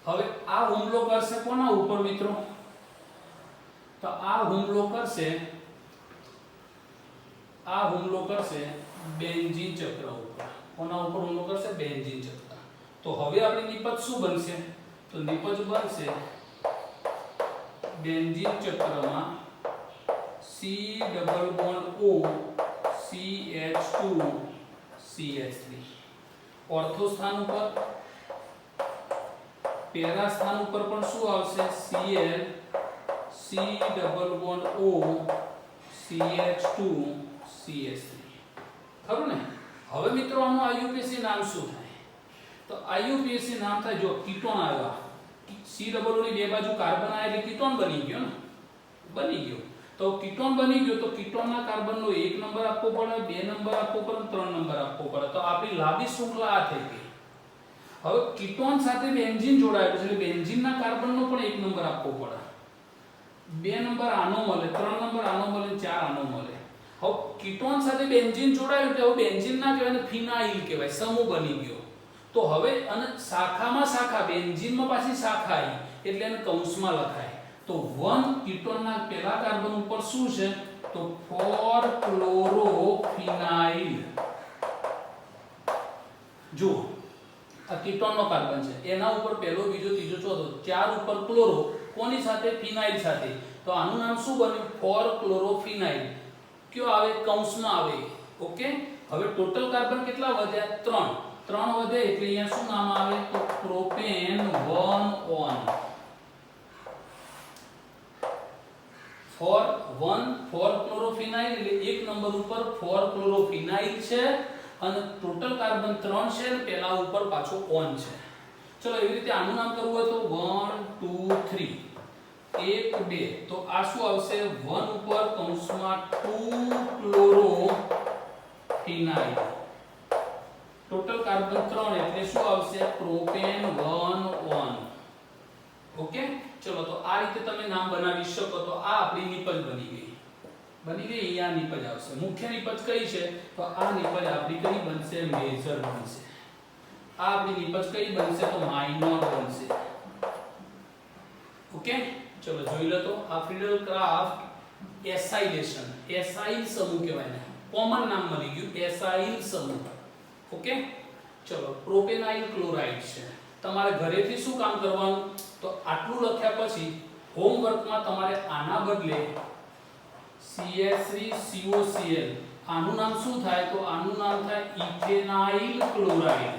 હવે આ હુમલો કરશે કોના ઉપર મિત્રો, તો આ હુમલો કરશે બેન્ઝીન ચક્ર ઉપર. કોના ઉપર હુમલો કરશે, બેન્ઝીન ચક્ર. તો હવે આપણી નિપજ શું બનશે, તો નિપજ બનશે બેન્ઝીન ચક્રમાં C=O CH2 CH3. ઓર્થો સ્થાન ઉપર, પેરા સ્થાન ઉપર પણ શું આવશે, Cl C=O CH2 CH3. ખરું ને. હવે મિત્રો આનું IUPAC નામ શું થાય, તો IUPAC નામ થાય, જો કીટોન આવ્યા, C=O ની બે બાજુ કાર્બન આવ્યા એટલે કીટોન બની ગયો ને, બની ગયો. તો કીટોન બની ગયો તો કીટોનના કાર્બનનો 1 નંબર આપવો પડે, 2 નંબર આપવો પડે, 3 નંબર આપવો પડે. તો આપણી લાંબી શૃંખલા આ થઈ ગઈ. હવે કીટોન સાથે બેન્ઝીન જોડાયેલું છે એટલે બેન્ઝીનના કાર્બનનો પણ 1 નંબર આપવો પડે, 2 નંબર આનો મળે, 3 નંબર આનો મળે, 4 આનો મળે. હવે કીટોન સાથે બેન્ઝીન જોડાયું એટલે હવે બેન્ઝીન ના કહેવાય ને ફિનાઇલ કહેવાય, સમૂહ બની ગયો. તો હવે અને શાખામાં શાખા, બેન્ઝીનમાં પાછી શાખા આવી એટલે એને કૌંસમાં લખાય. તો 1 કીટોનના પહેલા કાર્બન ઉપર શું છે, તો 4-ક્લોરોફિનાઇલ. જો આ કીટોનનો કાર્બન છે, એના ઉપર પહેલો, બીજો, ત્રીજો, ચોથો, 4 ઉપર ક્લોરો, કોની સાથે, ફિનાઇલ સાથે. તો આનું નામ શું બન્યું, 4-ક્લોરોફિનાઇલ. કયો આવે, કૌંસમાં આવે. ઓકે. હવે ટોટલ કાર્બન કેટલા વધ્યા, 3 વધે એટલે અહીંયા શું નામ આવે, તો પ્રોપેન 1-on. 4-ક્લોરોફિનાઇલ એટલે એક નંબર ઉપર 4-ક્લોરોફિનાઇલ છે અને ટોટલ કાર્બન 3 છે અને પહેલા ઉપર પાછો ઓન છે. ચલો એવી રીતે આનું નામ કરવું હોય તો 1 2 3 1 2. તો આ શું આવશે, 1 ઉપર કૌંસમાં 2-ક્લોરોફિનાઇલ. ટોટલ કાર્બન 3 એટલે શું આવશે, પ્રોપેન 1-on. ઓકે. ચલો તો આ રીતે તમે નામ બનાવી શકો. તો આ આપણી નિપજ બની ગઈ. અહીંયા નિપજ આવશે. મુખ્ય નિપજ કઈ છે? તો આ નિપજ આપણી કઈ બનશે? મેજર બનશે. આ આપણી નિપજ કઈ બનશે? તો માઇનોર બનશે. ઓકે, ચલો જોઈ લો. તો આ ફ્રીડલ ક્રાફ્ટ એસાઇલેશન, એસાઇલ સમૂહ કહેવાય ને, કોમન નામ મળી ગયું એસાઇલ સમૂહ. ઓકે, ચલો પ્રોપેનાઇલ ક્લોરાઇડ છે. તમારે ઘરેથી શું કામ કરવાનું? તો આટલું લખ્યા પછી હોમવર્કમાં તમારે આના બદલે CH3COCl આનું નામ શું થાય? તો આનું નામ થાય ઇથેનાઇલ ક્લોરાઇડ.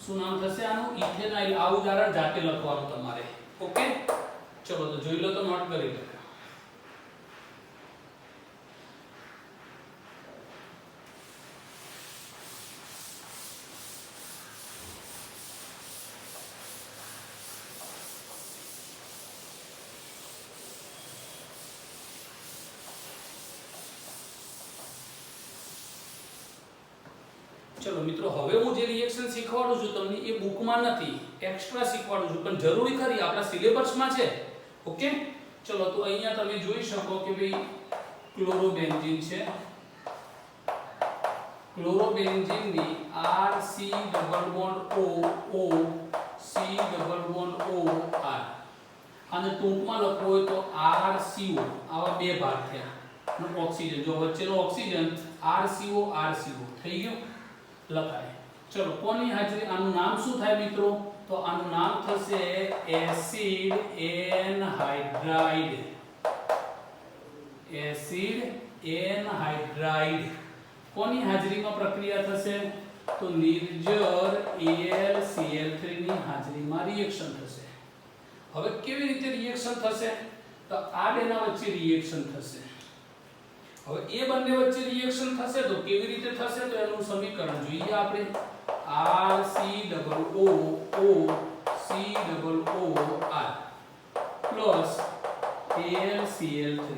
શું નામ થશે આનું? ઇથેનાઇલ. આ ઉદાહરણ જાતે લખવાનું તમારે. ઓકે, ચલો તો જોઈ લો. તો નોટ કરી લો. ચલો મિત્રો, હવે હું જે રિએક્શન શીખવાડું છું તમને એ બુકમાં નથી, એક્સ્ટ્રા શીખવાડું છું, પણ જરૂરી ખરી આપણા સિલેબસમાં છે. ઓકે, ચલો તો અહીંયા તમે જોઈ શકો કે ભાઈ ક્લોરોબેન્ઝીન છે. ક્લોરોબેન્ઝીનની RC double bond O C double bond O R. આને ટૂંકમાં લખવું હોય તો RCO. આવા બે ભાગ થયા. અને ઓક્સિજન, જો વચ્ચેનો ઓક્સિજન RCO થઈ ગયો, લખાય. ચલો કોની હાજરી? આનું નામ શું થાય મિત્રો? તો આનું નામ થશે એસિડ એનહાઇડ્રાઇડ. Acid anhydride. કોની હાજરીમાં પ્રક્રિયા થશે? તો નિર્જર AlCl3 ની હાજરીમાં રિએક્શન થશે. હવે કેવી રીતે રિએક્શન થશે? તો આ બેના વચ્ચે રિએક્શન થશે. હવે એ બંને વચ્ચે રિએક્શન થશે તો કેવી રીતે થશે? તો એનું સમીકરણ જોઈએ આપણે. RCOOCOR plus AlCl3.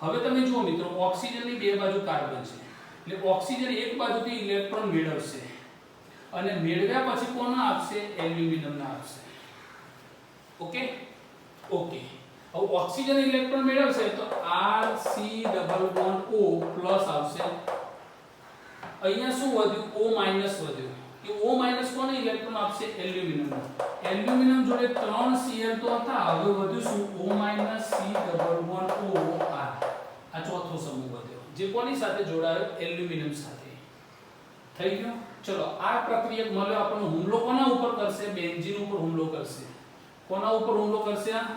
હવે તમે જુઓ મિત્રો, ઓક્સિજનની બે બાજુ કાર્બન છે, એટલે ઓક્સિજન એક બાજુથી ઇલેક્ટ્રોન મેળવશે અને મેળવ્યા પછી કોને આપશે? એલ્યુમિનિયમને આપશે. ઓકે, હવે ઓક્સિજન ઇલેક્ટ્રોન મેળવશે તો RC double bond O plus આવશે. અહીંયા શું વધ્યું? O માઈનસ વધ્યું. એ O માઈનસ કોને ઇલેક્ટ્રોન આપશે? એલ્યુમિનિયમ. એલ્યુમિનિયમ જોડે 3 Cl તો હતા, હવે વધ્યું શું? O minus C double bond O R. આ ચોથો સમૂહ વધ્યો, જે કોની સાથે જોડાયો? એલ્યુમિનિયમ સાથે. થઈ ગયું. ચલો આ પ્રક્રિયા મળ્યો આપણને હુમલો કોના ઉપર કરશે? બેન્ઝીન ઉપર હુમલો કરશે. કોના ઉપર હુમલો કરશે? આ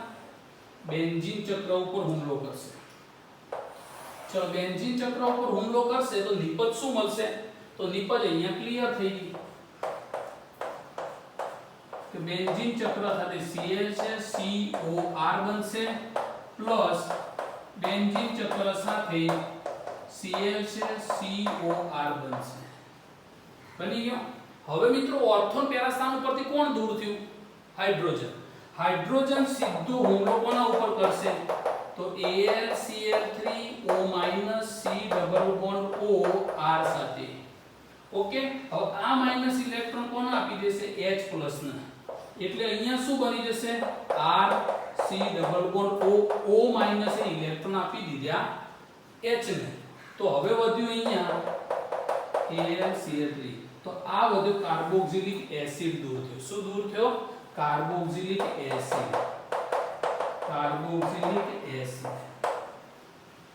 બેન્ઝીન ચક્ર ઉપર હુમલો કરશે. ચલો બેન્ઝીન ચક્ર ઉપર હુમલો કરશે તો નિપજ શું મળશે? તો નિપજ અહીંયા ક્લિયર થઈ ગઈ કે બેન્ઝીન ચક્ર સાથે Cl છે, COR બનશે, પ્લસ બેન્ઝીન ચક્ર સાથે Cl છે, COR બનશે. બની ગયો. હવે મિત્રો ઓર્થોન પેરા સ્થાન ઉપરથી કોણ દૂર થયું? હાઇડ્રોજન. હાઇડ્રોજન સીધો હુમલો કોના ઉપર કરશે? તો AlCl3 O C double bond O R સાથે. ઓકે, હવે આ માઈનસ ઇલેક્ટ્રોન કોને આપી દેશે? H ને. એટલે અહીંયા શું બની જશે? R C double bond O minus એ ઇલેક્ટ્રોન આપી દીધા H ને. તો હવે વધ્યું અહીંયા AlCl3. તો આ વધ્યું કાર્બોક્સિલિક એસિડ દૂર થયો. શું દૂર થયો? Carboxylic acid.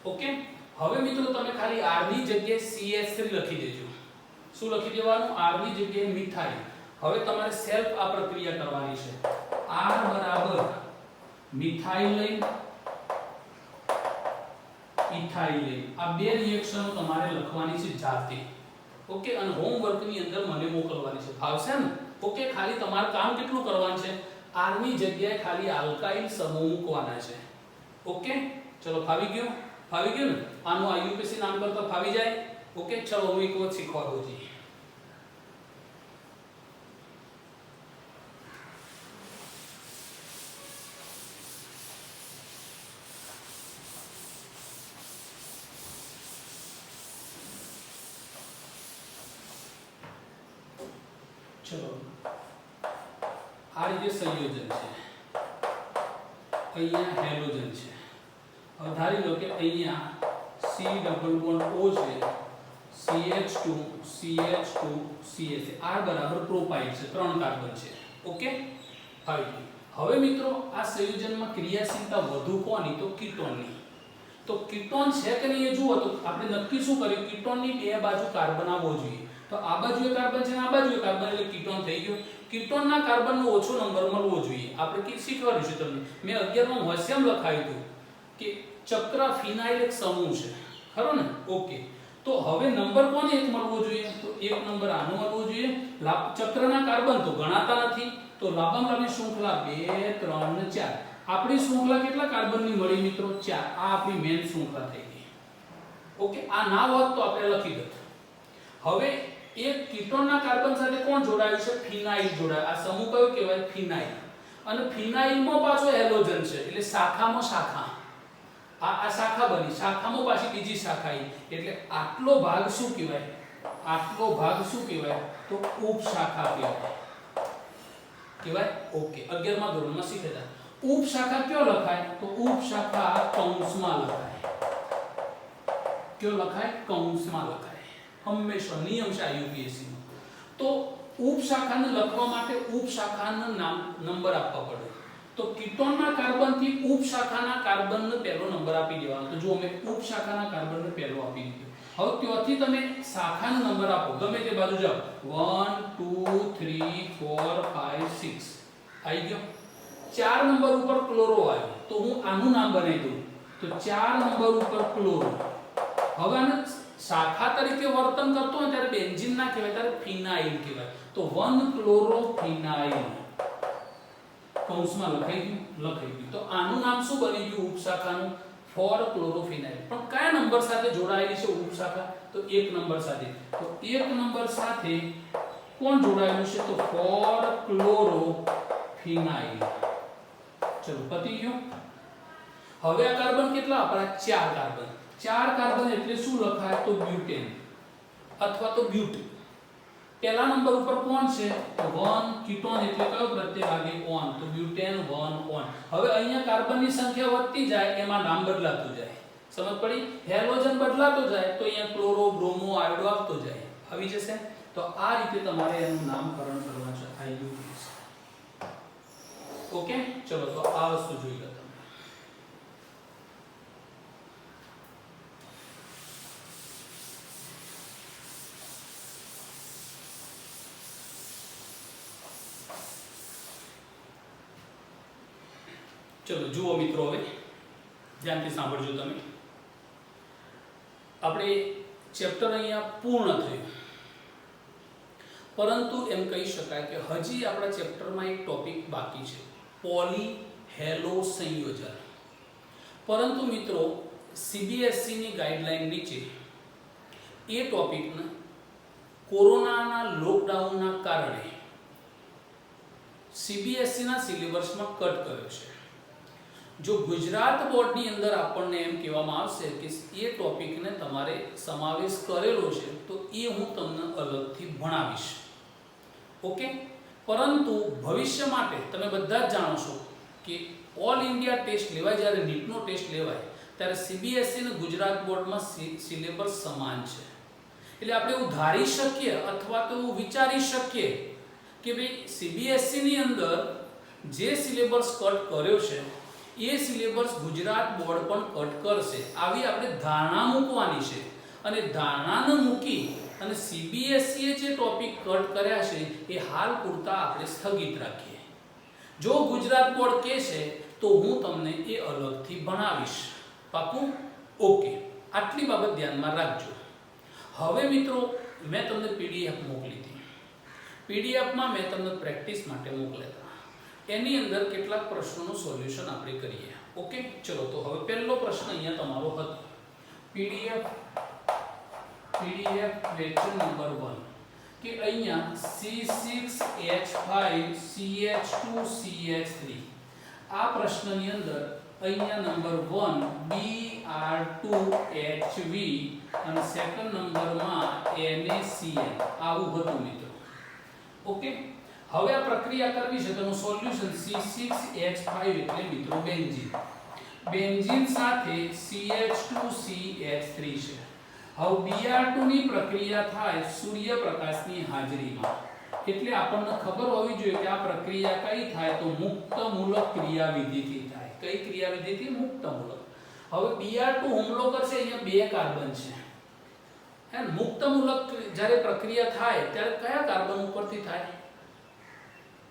ઓકે, હવે મિત્રો તમે ખાલી R ની જગ્યાએ CH3 લખી દેજો. શું લખી દેવાનું? R ની જગ્યાએ મિથાઇલ. હવે તમારે સેલ્ફ આ પ્રક્રિયા કરવાની છે. R બરાબર મિથાઇલ લઈ ઇથાઇલ લઈ. આ બે રિએક્શનો તમારે લખવાની છે જાતે. ઓકે, અને હોમવર્ક ની અંદર મને મોકલવાની છે. ફાવશે ને? ઓકે, ખાલી તમારું કામ કેટલું કરવાનું છે? R ની જગ્યાએ ખાલી આલ્કાઇલ સમૂહ મૂકવાના છે. ઓકે, ચલો ફાવી ગયું ને? આનું IUPAC નામ કરતા ફાવી જાય. ઓકે, ચલો હું એક વખત શીખવાડું છું. ચલો આ રીતે સંયોજન છે. અહીંયા હેલોજન છે. હવે ધારી લો કે અહીંયા C ડબલ બોન્ડ O છે, CH2 CH2 CH. R બરાબર પ્રોપાઇલ છે, 3 કાર્બન છે. ઓકે, હવે મિત્રો આ સંયોજનમાં ક્રિયાશીલતા વધુ કોની? તો કીટોનની. તો કીટોન છે કે નહીં એ જુઓ તો આપણે નક્કી શું કર્યું? કીટોનની બે બાજુ કાર્બન આવવો જોઈએ. તો આ બાજુએ કાર્બન છે ને આ બાજુએ કાર્બન, એટલે કીટોન થઈ ગયો. કીટોનના કાર્બનનો ઓછો નંબર મળવો જોઈએ. આપણે કે શીખવાડ્યું છે તમને. મેં 11માં હોશિયામ લખાયું હતું કે ચક્ર ફિનાઇલ એક સમૂહ છે, ખરો ને? ઓકે, તો હવે નંબર કોને એક મળવો જોઈએ? તો એક નંબર આનો મળવો જોઈએ. ચક્રના કાર્બન તો ગણાતા નથી, તો લાંબામાં લાંબી શૃંખલા 2 3 ને 4. આપણી શૃંખલા કેટલા કાર્બનની મળી મિત્રો? 4. આ આપણી મેન શૃંખલા થઈ ગઈ. ઓકે, આ ના હોત તો આપણે લખી દત. હવે એક કીટોનના કાર્બન સાથે કોણ જોડાયું છે? ફિનાઇલ જોડાયું. આ સમૂહ કયો કહેવાય? ફિનાઇલ. અને ફિનાઇલમાં પાછો હેલોજન છે, એટલે શાખામાં શાખા. આ શાખા બની, શાખામાં પાછી બીજી શાખા આવી, એટલે આટલો ભાગ શું કહેવાય? આટલો ભાગ શું કહેવાય? તો ઉપશાખા કહેવાય. ઓકે, 11મા ધોરણમાં શીખ્યા. ઉપશાખા કયો લખાય? તો ઉપશાખા કૌંસમાં લખાય. કયો લખાય? કૌંસમાં લખાય. હંમેશા નિયમ છે યુપીએસસી નો. તો ઉપશાખાને લખવા માટે ઉપશાખાનો નંબર આપવા પડે. તો કીટોનના કાર્બનથી ઉપશાખાના કાર્બનનો પહેલો નંબર આપી દેવાનો. તો જો અમે ઉપશાખાના કાર્બનનો પહેલો આપી દીધો. હવે ત્યાંથી તમે શાખાનો નંબર આપો, ગમે તે બાજુ જાઓ. 1 2 3 4 5 6 આવી ગયો. 4 નંબર ઉપર ક્લોરો આવ્યો, તો હું આનું નામ બનાવી દઉં. તો 4 નંબર ઉપર ક્લોરો. હવે આને શાખા તરીકે વર્તન કરતો હોય ત્યારે બેન્ઝીન ના કહેવાય, ત્યારે ફિનાઇલ કહેવાય. તો 1 ક્લોરોફિનાઇલ કૌંસમાં લખાઈ ગયું. તો આનું નામ શું બની ગયું ઉપશાખાનું? 4 ક્લોરોફિનાઇલ. પણ કયા નંબર સાથે જોડાયેલી છે ઉપશાખા? તો 1 નંબર સાથે. તો 1 નંબર સાથે કોણ જોડાયેલું છે? તો 4 ક્લોરોફિનાઇલ. ચલો, પતી ગયું. હવે આ કાર્બન કેટલા આપણા? 4 કાર્બન. 4 કાર્બન એટલે શું લખાય? તો બ્યુટેન અથવા તો બ્યુટ. પહેલા નંબર ઉપર કોણ છે? તો 1. કીટોન એટલે કયો પ્રત્યય લાગે? ઓન. તો બ્યુટેન 1 ઓન. હવે અહીંયા કાર્બનની સંખ્યા વધતી જાય, એમાં નામ બદલાતું જાય. સમજ પડી? હેલોજન બદલાતો જાય તો અહીંયા ક્લોરો, બ્રોમો, આયોડો આવતો જાય. આવી જશે. તો આ રીતે તમારે એનું નામકરણ કરવાનું છે. આઈયુપીએસ. ઓકે, ચલો તો આ વસ્તુ જોઈ લો. ચલો જુઓ મિત્રો, હવે ધ્યાનથી સાંભળજો તમે. આપણે ચેપ્ટર અહીંયા પૂર્ણ થયું, પરંતુ એમ કહી શકાય કે હજી આપણા ચેપ્ટરમાં એક ટોપિક બાકી છે, પોલી હેલો સંયોજન. પરંતુ મિત્રો CBSE ની ગાઈડલાઈન નીચે એ ટોપિકને કોરોનાના લોકડાઉનના કારણે CBSE ના સિલેબસમાં કટ કર્યો છે. જો ગુજરાત બોર્ડની અંદર આપણને એમ કહેવામાં આવશે કે એ ટોપિકને તમારે સમાવેશ કરેલો છે તો એ હું તમને અલગથી ભણાવીશ. ઓકે, પરંતુ ભવિષ્ય માટે તમે બધા જ જાણો છો કે ઓલ ઇન્ડિયા ટેસ્ટ લેવાય, જ્યારે નીટનો ટેસ્ટ લેવાય ત્યારે CBSE અને ગુજરાત બોર્ડમાં સિલેબસ સમાન છે. એટલે આપણે એવું ધારી શકીએ અથવા તો એવું વિચારી શકીએ કે ભાઈ CBSE ની અંદર જે સિલેબસ કટ કર્યો છે એ સિલેબસ ગુજરાત બોર્ડ પણ કટ કરશે, આવી આપણે ધારણા મૂકવાની છે. અને ધારણાને મૂકી અને CBSE જે ટોપિક કટ કર્યા છે એ હાલ પૂરતા આપણે સ્થગિત રાખીએ. જો ગુજરાત બોર્ડ કહેશે તો હું તમને એ અલગથી ભણાવીશ. પાકું? ઓકે, આટલી બાબત ધ્યાનમાં રાખજો. હવે મિત્રો મેં તમને PDF મોકલી હતી. PDFમાં મેં તમને પ્રેક્ટિસ માટે મોકલેલા. એની અંદર કેટલાક પ્રશ્નોનું સોલ્યુશન આપણે કરીએ. ઓકે, ચલો તો હવે પહેલો પ્રશ્ન અહીંયા તમારો હતો. PDF ક્વેશ્ચન નંબર 1 કે અહીંયા C6H5CH2CH3. આ પ્રશ્નની અંદર અહીંયા નંબર 1 Br2HV અને સેકન્ડ નંબરમાં NaCl આવું હતું મિત્રો. ઓકે, હવે આ પ્રક્રિયા કરવી છે તો એનું સોલ્યુશન C6H5 એટલે મિત્રો બેન્ઝીન. બેન્ઝીન સાથે CH2CH3 છે. હવે Br2 ની પ્રક્રિયા થાય સૂર્યપ્રકાશની હાજરીમાં. એટલે આપણને ખબર હોવી જોઈએ કે આ પ્રક્રિયા કઈ થાય તો મુક્ત મૂલક ક્રિયાવિધિથી થાય. કઈ ક્રિયાવિધિથી? મુક્ત મૂલક. હવે Br2 હુમલો કરશે, અહીંયા બે કાર્બન છે. હે, મુક્ત મૂલક જ્યારે પ્રક્રિયા થાય ત્યારે કયા કાર્બન ઉપરથી થાય?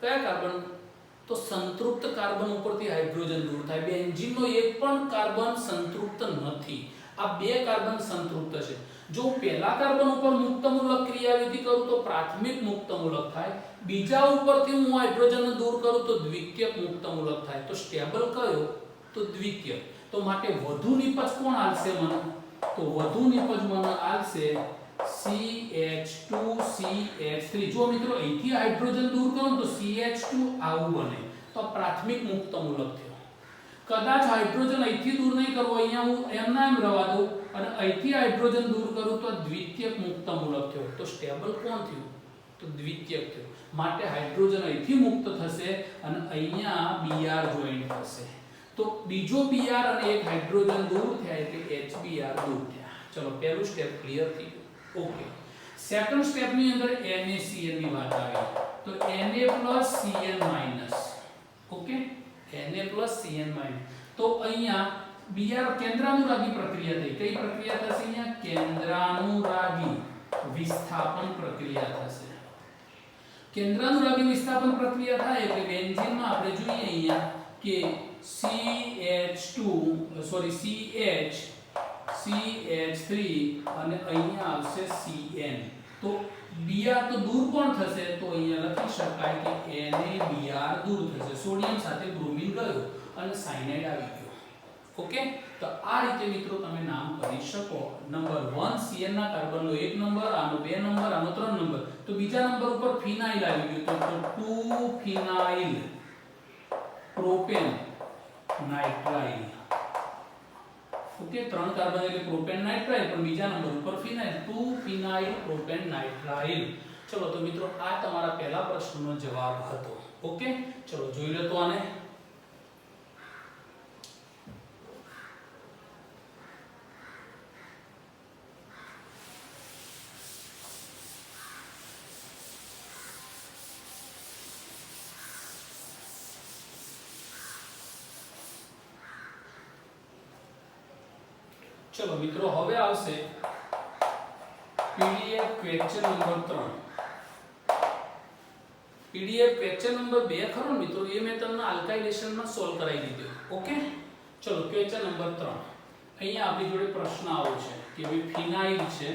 કયા કાર્બન? તો સંતૃપ્ત કાર્બન ઉપરથી હાઇડ્રોજન દૂર થાય. બેન્ઝીનનો એક પણ કાર્બન સંતૃપ્ત નથી. આ બે કાર્બન સંતૃપ્ત છે. જો પહેલા કાર્બન ઉપર મુક્ત મૂલક ક્રિયાવિધિ કરું તો પ્રાથમિક મુક્ત મૂલક થાય. બીજા ઉપરથી હું હાઇડ્રોજનને દૂર કરું તો દ્વિતીયક મુક્ત મૂલક થાય. તો સ્ટેબલ કયો? તો દ્વિતીયક. તો માટે વધુ નિપજ કોણ આલશે મને? તો વધુ નિપજ મને આલશે CH2CH3. જો મિત્રો અહીંથી હાઇડ્રોજન દૂર કરું તો CH2 આવું બને તો પ્રાથમિક મુક્ત મૂલક થયો. કદાચ હાઇડ્રોજન અહીંથી દૂર નહીં કરવો, અહીંયા હું એમના એમ રહેવા દઉં અને અહીંથી હાઇડ્રોજન દૂર કરું તો દ્વિતીયક મુક્ત મૂલક થયો. તો સ્ટેબલ કોણ થયું? તો દ્વિતીયક થયું. માટે હાઇડ્રોજન અહીંથી મુક્ત થશે અને અહીંયા Br જોઈન્ટ થશે. તો બીજો Br અને એક હાઇડ્રોજન દૂર થયા એટલે HBr દૂર થયા. ચલો પહેલું સ્ટેપ ક્લિયર થઈ ગયું. ઓકે. સેકન્ડ સ્ટેપ ની અંદર NaCl ની વાત આવી તો Na+Cl-. Okay, Na+Cl-. તો અહીંયા Br કેન્દ્રાનુરાગી પ્રક્રિયા થઈ. કઈ પ્રક્રિયા થશે? અહીંયા કેન્દ્રાનુરાગી વિસ્થાપન પ્રક્રિયા થશે. કેન્દ્રાનુરાગી વિસ્થાપન પ્રક્રિયા થાય એટલે બેન્ઝીનમાં આપણે જોઈએ અહીંયા કે CH અને અહીંયા આવશે Cn. તો Br તો દૂર કોણ થશે? તો અહીંયા લખી શકાય કે NaBr દૂર થશે. સોડિયમ સાથે બ્રોમિન ગયો અને સાયનાઇડ આવી ગયો. ઓકે, તો આ રીતે મિત્રો તમે નામ કરી શકો. નંબર 1 Cn ના કાર્બનનો 1 નંબર, આનો 2 નંબર, આનો 3 નંબર. તો બીજા નંબર ઉપર ફિનાઇલ આવી ગયું તો 2 ફિનાઇલ પ્રોપેન નાઇટ્રાઇલ. ઓકે, 3 કાર્બન એટલે પ્રોપેન નાઇટ્રાઇલ, પણ બીજા નંબર ઉપર ફિનાઇલ 2 ફિનાઇલ પ્રોપેન નાઇટ્રાઇલ. ચલો તો મિત્રો આ તમારા પહેલા પ્રશ્નનો જવાબ હતો. ઓકે, ચલો જોઈ લો તો આને. चलो मित्रों હવે આવશે PDF question number 3. PDF question number 2 ખરો મિત્રો, એ મેં તમને આલ્કાઇલેશન માં સોલ્વ કરાવી દીધો. ઓકે, ચલો ક્વેશ્ચન નંબર 3. અહીંયા આપણી જોડે પ્રશ્ન આવો છે કે ભાઈ ફિનાઇલ છે,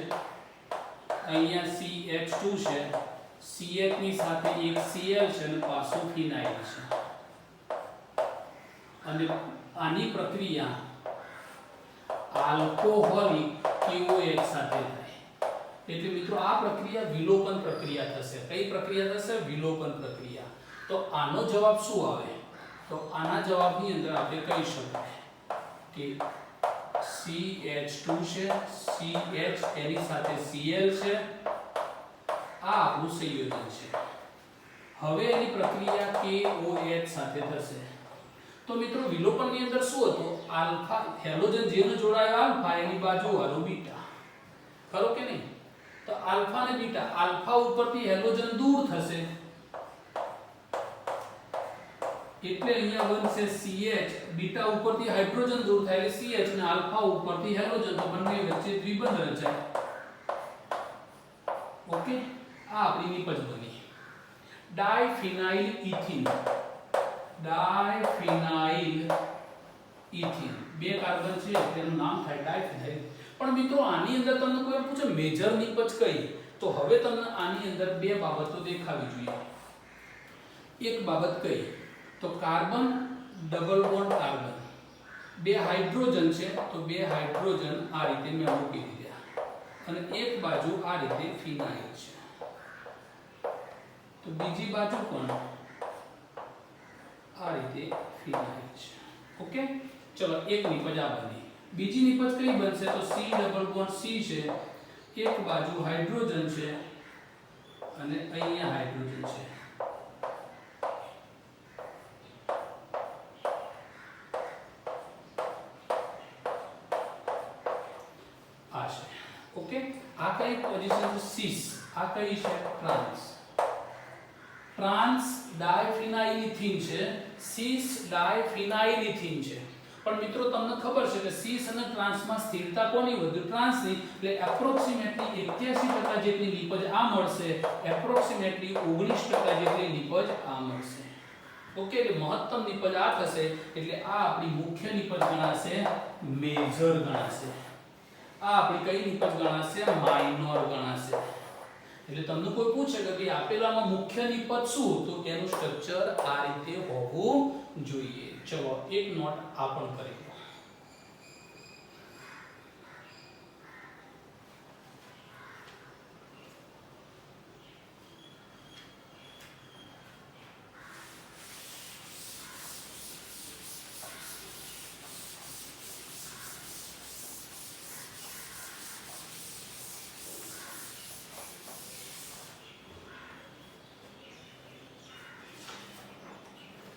અહીંયા CH2 છે, CH ની સાથે એક Cl છે અને પાછું ફિનાઇલ છે અને આની પ્રક્રિયા આલ્કોહોલિક KOH સાથે થાય. એટલે મિત્રો આ પ્રક્રિયા વિલોપન પ્રક્રિયા થશે. કઈ પ્રક્રિયા થશે? વિલોપન પ્રક્રિયા. તો આનો જવાબ શું આવે? તો આના જવાબની અંદર આપણે કહી શકાય કે CH2 છે, CH એની સાથે Cl છે, આ આપણું સંયોજન છે. હવે એની પ્રક્રિયા KOH સાથે થશે. તો મિત્રો વિલોપનની અંદર શું હતું? આલ્ફા હેલોજન જેને જોડાયો આલ્ફા એની બાજુ વાળો બીટા. ખરો કે નહીં? તો આલ્ફા અને બીટા, આલ્ફા ઉપરથી હેલોજન દૂર થશે એટલે અહીંયા બનશે CH, બીટા ઉપરથી હાઇડ્રોજન દૂર થાય એટલે CH અને આલ્ફા ઉપરથી હેલોજન, તો બંને વચ્ચે દ્વિબંધ રચાય. ઓકે, આ આપણી નિપજ બની. ડાયફિનાઇલ ઇથિન, ડાયફિનાઇલ ઇથિન, બે કાર્બન છે તેનું નામ થાય ડાયફિનાઇલ. પણ મિત્રો આની અંદર તમને કોઈ પૂછે મેજર નિપજ કઈ, તો હવે તમને આની અંદર બે બાબતો દેખાવી જોઈએ. એક બાબત કઈ તો કાર્બન ડબલ બોન્ડ કાર્બન, બે હાઇડ્રોજન છે તો બે હાઇડ્રોજન આ રીતે મેં મૂકી દીધા અને એક બાજુ આ રીતે ફિનાઇલ છે, તો બીજી બાજુ પણ આ રીતે ફિનાઇલ છે. ઓકે, ચલો એક નિપજ આ બની. બીજી નિપજ કઈ બનશે તો C ડબલ બોન્ડ C છે, એક બાજુ હાઇડ્રોજન છે અને અહીંયા હાઇડ્રોજન છે. કઈ પોઝિશન છે સિસ, આ કઈ છે ટ્રાન્સ, ટ્રાન્સ ડાયફિનાઇલઇથિન છે, સિસ ડાયફિનાઇલઇથિન છે। પણ મિત્રો તમને ખબર છે કે સિસ અને ટ્રાન્સમાં સ્થિરતા કોની વધુ, ટ્રાન્સની, એટલે એપ્રોક્સિમેટલી 81% જેટલી લિપજ આ મળશે, એપ્રોક્સિમેટલી 19% જેટલી લિપજ આ મળશે। ઓકે, એટલે મહત્તમ લિપજ આ થશે, એટલે આ આપણી મુખ્ય લિપજ ગણાશે, મેજર ગણાશે। આ આપણી કઈ લિપજ ગણાશે, માઇનોર ગણાશે। એટલે તમને કોઈ પૂછે કે ભાઈ આપેલામાં મુખ્ય લિપજ શું, તો એનું સ્ટ્રક્ચર આ રીતે હોવું જોઈએ। ચલો એક નોટ આ પણ કરી લો।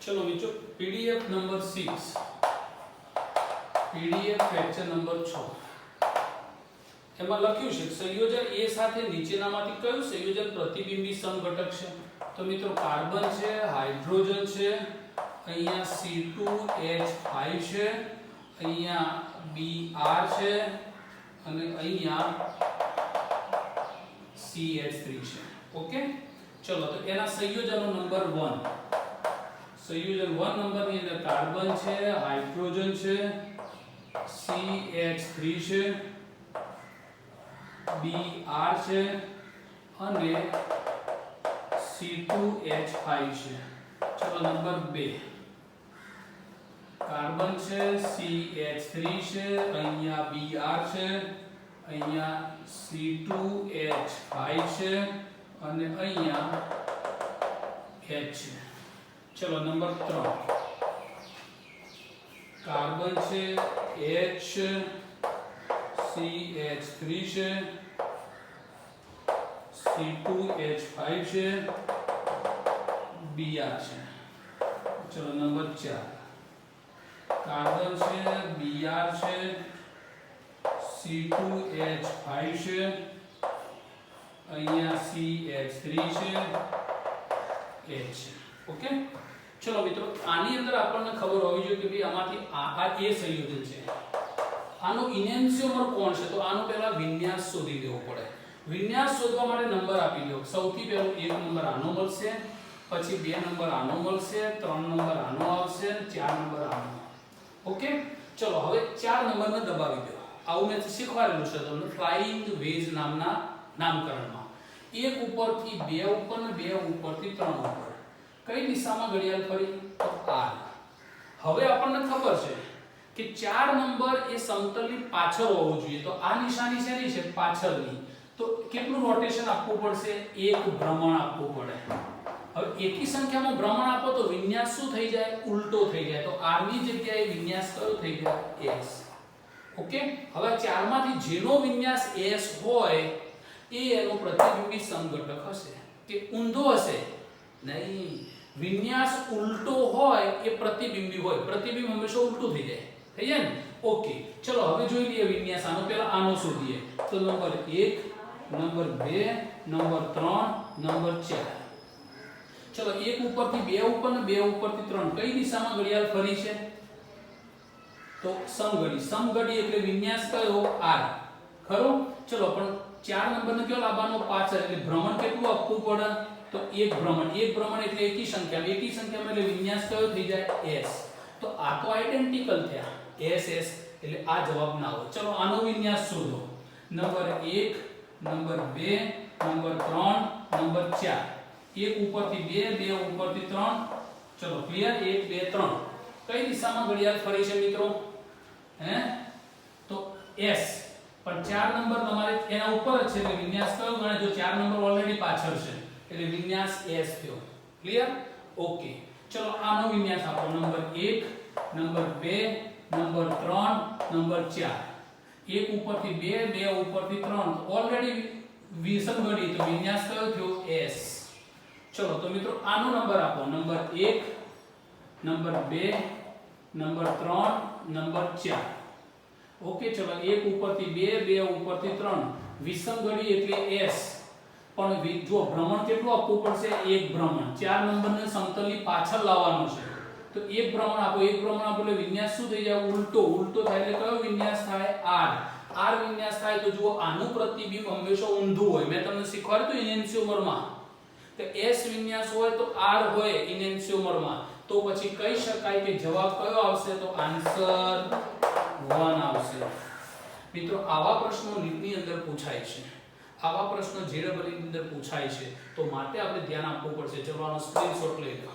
चलो મિત્રો PDF number 6, PDF lecture number 6 એમાં લખ્યું છે સંયોજન A સાથે નીચેનામાંથી કયું સંયોજન પ્રતિબિંબી સમઘટક છે? તો મિત્રો કાર્બન છે, હાઇડ્રોજન છે, અહીંયા C2H5 છે, અહીંયા Br છે અને અહીંયા CH3 છે। ઓકે, ચલો તો એના સંયોજનો નંબર 1, संयोजन 1 नंबर ની અંદર કાર્બન છે, હાઇડ્રોજન છે, CH3 છે, Br છે અને C2H5 છે। ચલો નંબર 2, કાર્બન છે, CH3 છે, અહીંયા Br છે, અહીંયા C2H5 છે અને અહીંયા H છે। चलो नंबर 3, कार्बन છે, H, CH3 છે, C2H5 છે, Br છે। चलो नंबर 4, कार्बन છે, Br છે, C2H5 છે, અહીંયા CH3 છે, H છે। ओके, चलो મિત્રો આની અંદર આપણને ખબર હોવી જોઈએ કે ભાઈ આમાંથી આ એ સંયોજન છે, આનો ઇનેન્સિયોમર કોણ છે, તો આનો પહેલા વિન્યાસ શોધી લેવો પડે। વિન્યાસ શોધવા માટે નંબર આપી દો। સૌથી પહેલો 1 નંબર આનો મળશે, પછી 2 નંબર આનો મળશે, 3 નંબર આનો આવશે અને 4 નંબર આનો। ઓકે, ચલો હવે 4 નંબરને દબાવી દો। આવું મેં શીખવાડેલું છે તમને ફ્લાઇંગ વેજ નામના નામકરણમાં। 1 ઉપરથી 2 ઉપર અને 2 ઉપરથી 3 ઉપર કઈ દિશામાં ઘડિયાળ ફરી, તો r। હવે આપણને ખબર છે કે 4 નંબર એ સમતલની પાછળ હોવો જોઈએ, તો આ નિશાની શેની છે, પાછળની। તો કેટલું રોટેશન આપવું પડશે, 1 ભ્રમણ આપવું પડે। હવે એકી સંખ્યામાં ભ્રમણ આપો તો વિન્યાસ શું થઈ જાય, ઉલટો થઈ જાય। તો r ની જગ્યાએ વિન્યાસ કયો થઈ જાય, s। ઓકે, હવે 4 માંથી જેનો વિન્યાસ s હોય એ એનો પ્રતિબિંબી સમઘટક હશે કે ઊંધો હશે, નહીં, વિન્યાસ ઉલટો હોય એ પ્રતિબિંબી હોય। પ્રતિબિંબ હંમેશા ઉલટું થઈ જાય, થઈ જાય ને। ઓકે, ચલો હવે જોઈ લઈએ વિન્યાસ આનો, પહેલા આનો શોધીએ। તો નંબર 1, નંબર 2, નંબર 3, નંબર 4। ચલો 1 ઉપરથી 2 ઉપર અને 2 ઉપરથી 3 કઈ દિશામાં ઘડિયાળ ફરી છે, તો સમઘડી। સમઘડી એટલે વિન્યાસ કયો, r, ખરો। ચલો પણ 4 નંબરને કયો લાવવાનો, પાછળ, એટલે ભ્રમણ કેટલું આપવું પડે, તો 1 ભ્રમણ। 1 ભ્રમણ એટલે એકી સંખ્યા, એકી સંખ્યામાં એટલે વિન્યાસ કયો થઈ જાય, s। તો આ તો આઇડેન્ટિકલ થયા, s s, એટલે આ જવાબ ના આવે। ચલો આનો વિન્યાસ શોધો। Number 1, number 2, number 3, number 4। 1 ઉપરથી 2, 2 ઉપરથી 3। ચલો ક્લિયર, 1 2 3 કઈ દિશામાં ઘડિયાળ ફરી છે મિત્રો, હે, તો s। પણ 4 નંબર તમારે એના ઉપર જ છે એટલે વિન્યાસ કયો ગણે, જો 4 નંબર ઓલરેડી પાછળ છે એટલે વિન્યાસ s થયો। ક્લિયર, ઓકે, ચલો આનો વિન્યાસ આપો। Number 1, number 2, number 3, number 4। 1 ઉપરથી 2, 2 ઉપરથી 3 ઓલરેડી વિસંગડી, તો વિન્યાસ કયો થયો, s। ચલો તો મિત્રો આનો નંબર આપો। Number 1, number 2, number 3, number 4। Okay, ચલો 1 ઉપરથી 2, 2 ઉપરથી 3 વિષમ ઘડી એટલે s, પણ જો ભ્રમણ કેટલું આપવું પડશે? એક ભ્રમણ. 4 નંબરને સમતલની પાછળ લાવવાનો છે તો એક ભ્રમણ આપો, એક ભ્રમણ આપો એટલે વિન્યાસ શું થઈ જાય? ઉલટો. ઉલટો થાય એટલે કયો વિન્યાસ થાય? r વિન્યાસ થાય. તો જુઓ આનું પ્રતિબિંબ હંમેશા ઊંધું હોય. મેં તમને શીખવાડ્યું ઇનેન્સિયોમરમાં તો s વિન્યાસ હોય તો r હોય ઇનેન્સિયોમરમાં, તો પછી કહી શકાય કે જવાબ કયો આવશે? તો આન્સર 1 આવશે. મિત્રો આવા પ્રશ્નો નીટની અંદર પૂછાય છે, આવા પ્રશ્નો JEE ની અંદર પૂછાય છે, તો માટે આપણે ધ્યાન આપવું પડશે. ચલો આનો સ્ક્રીનશોટ લઈ લો.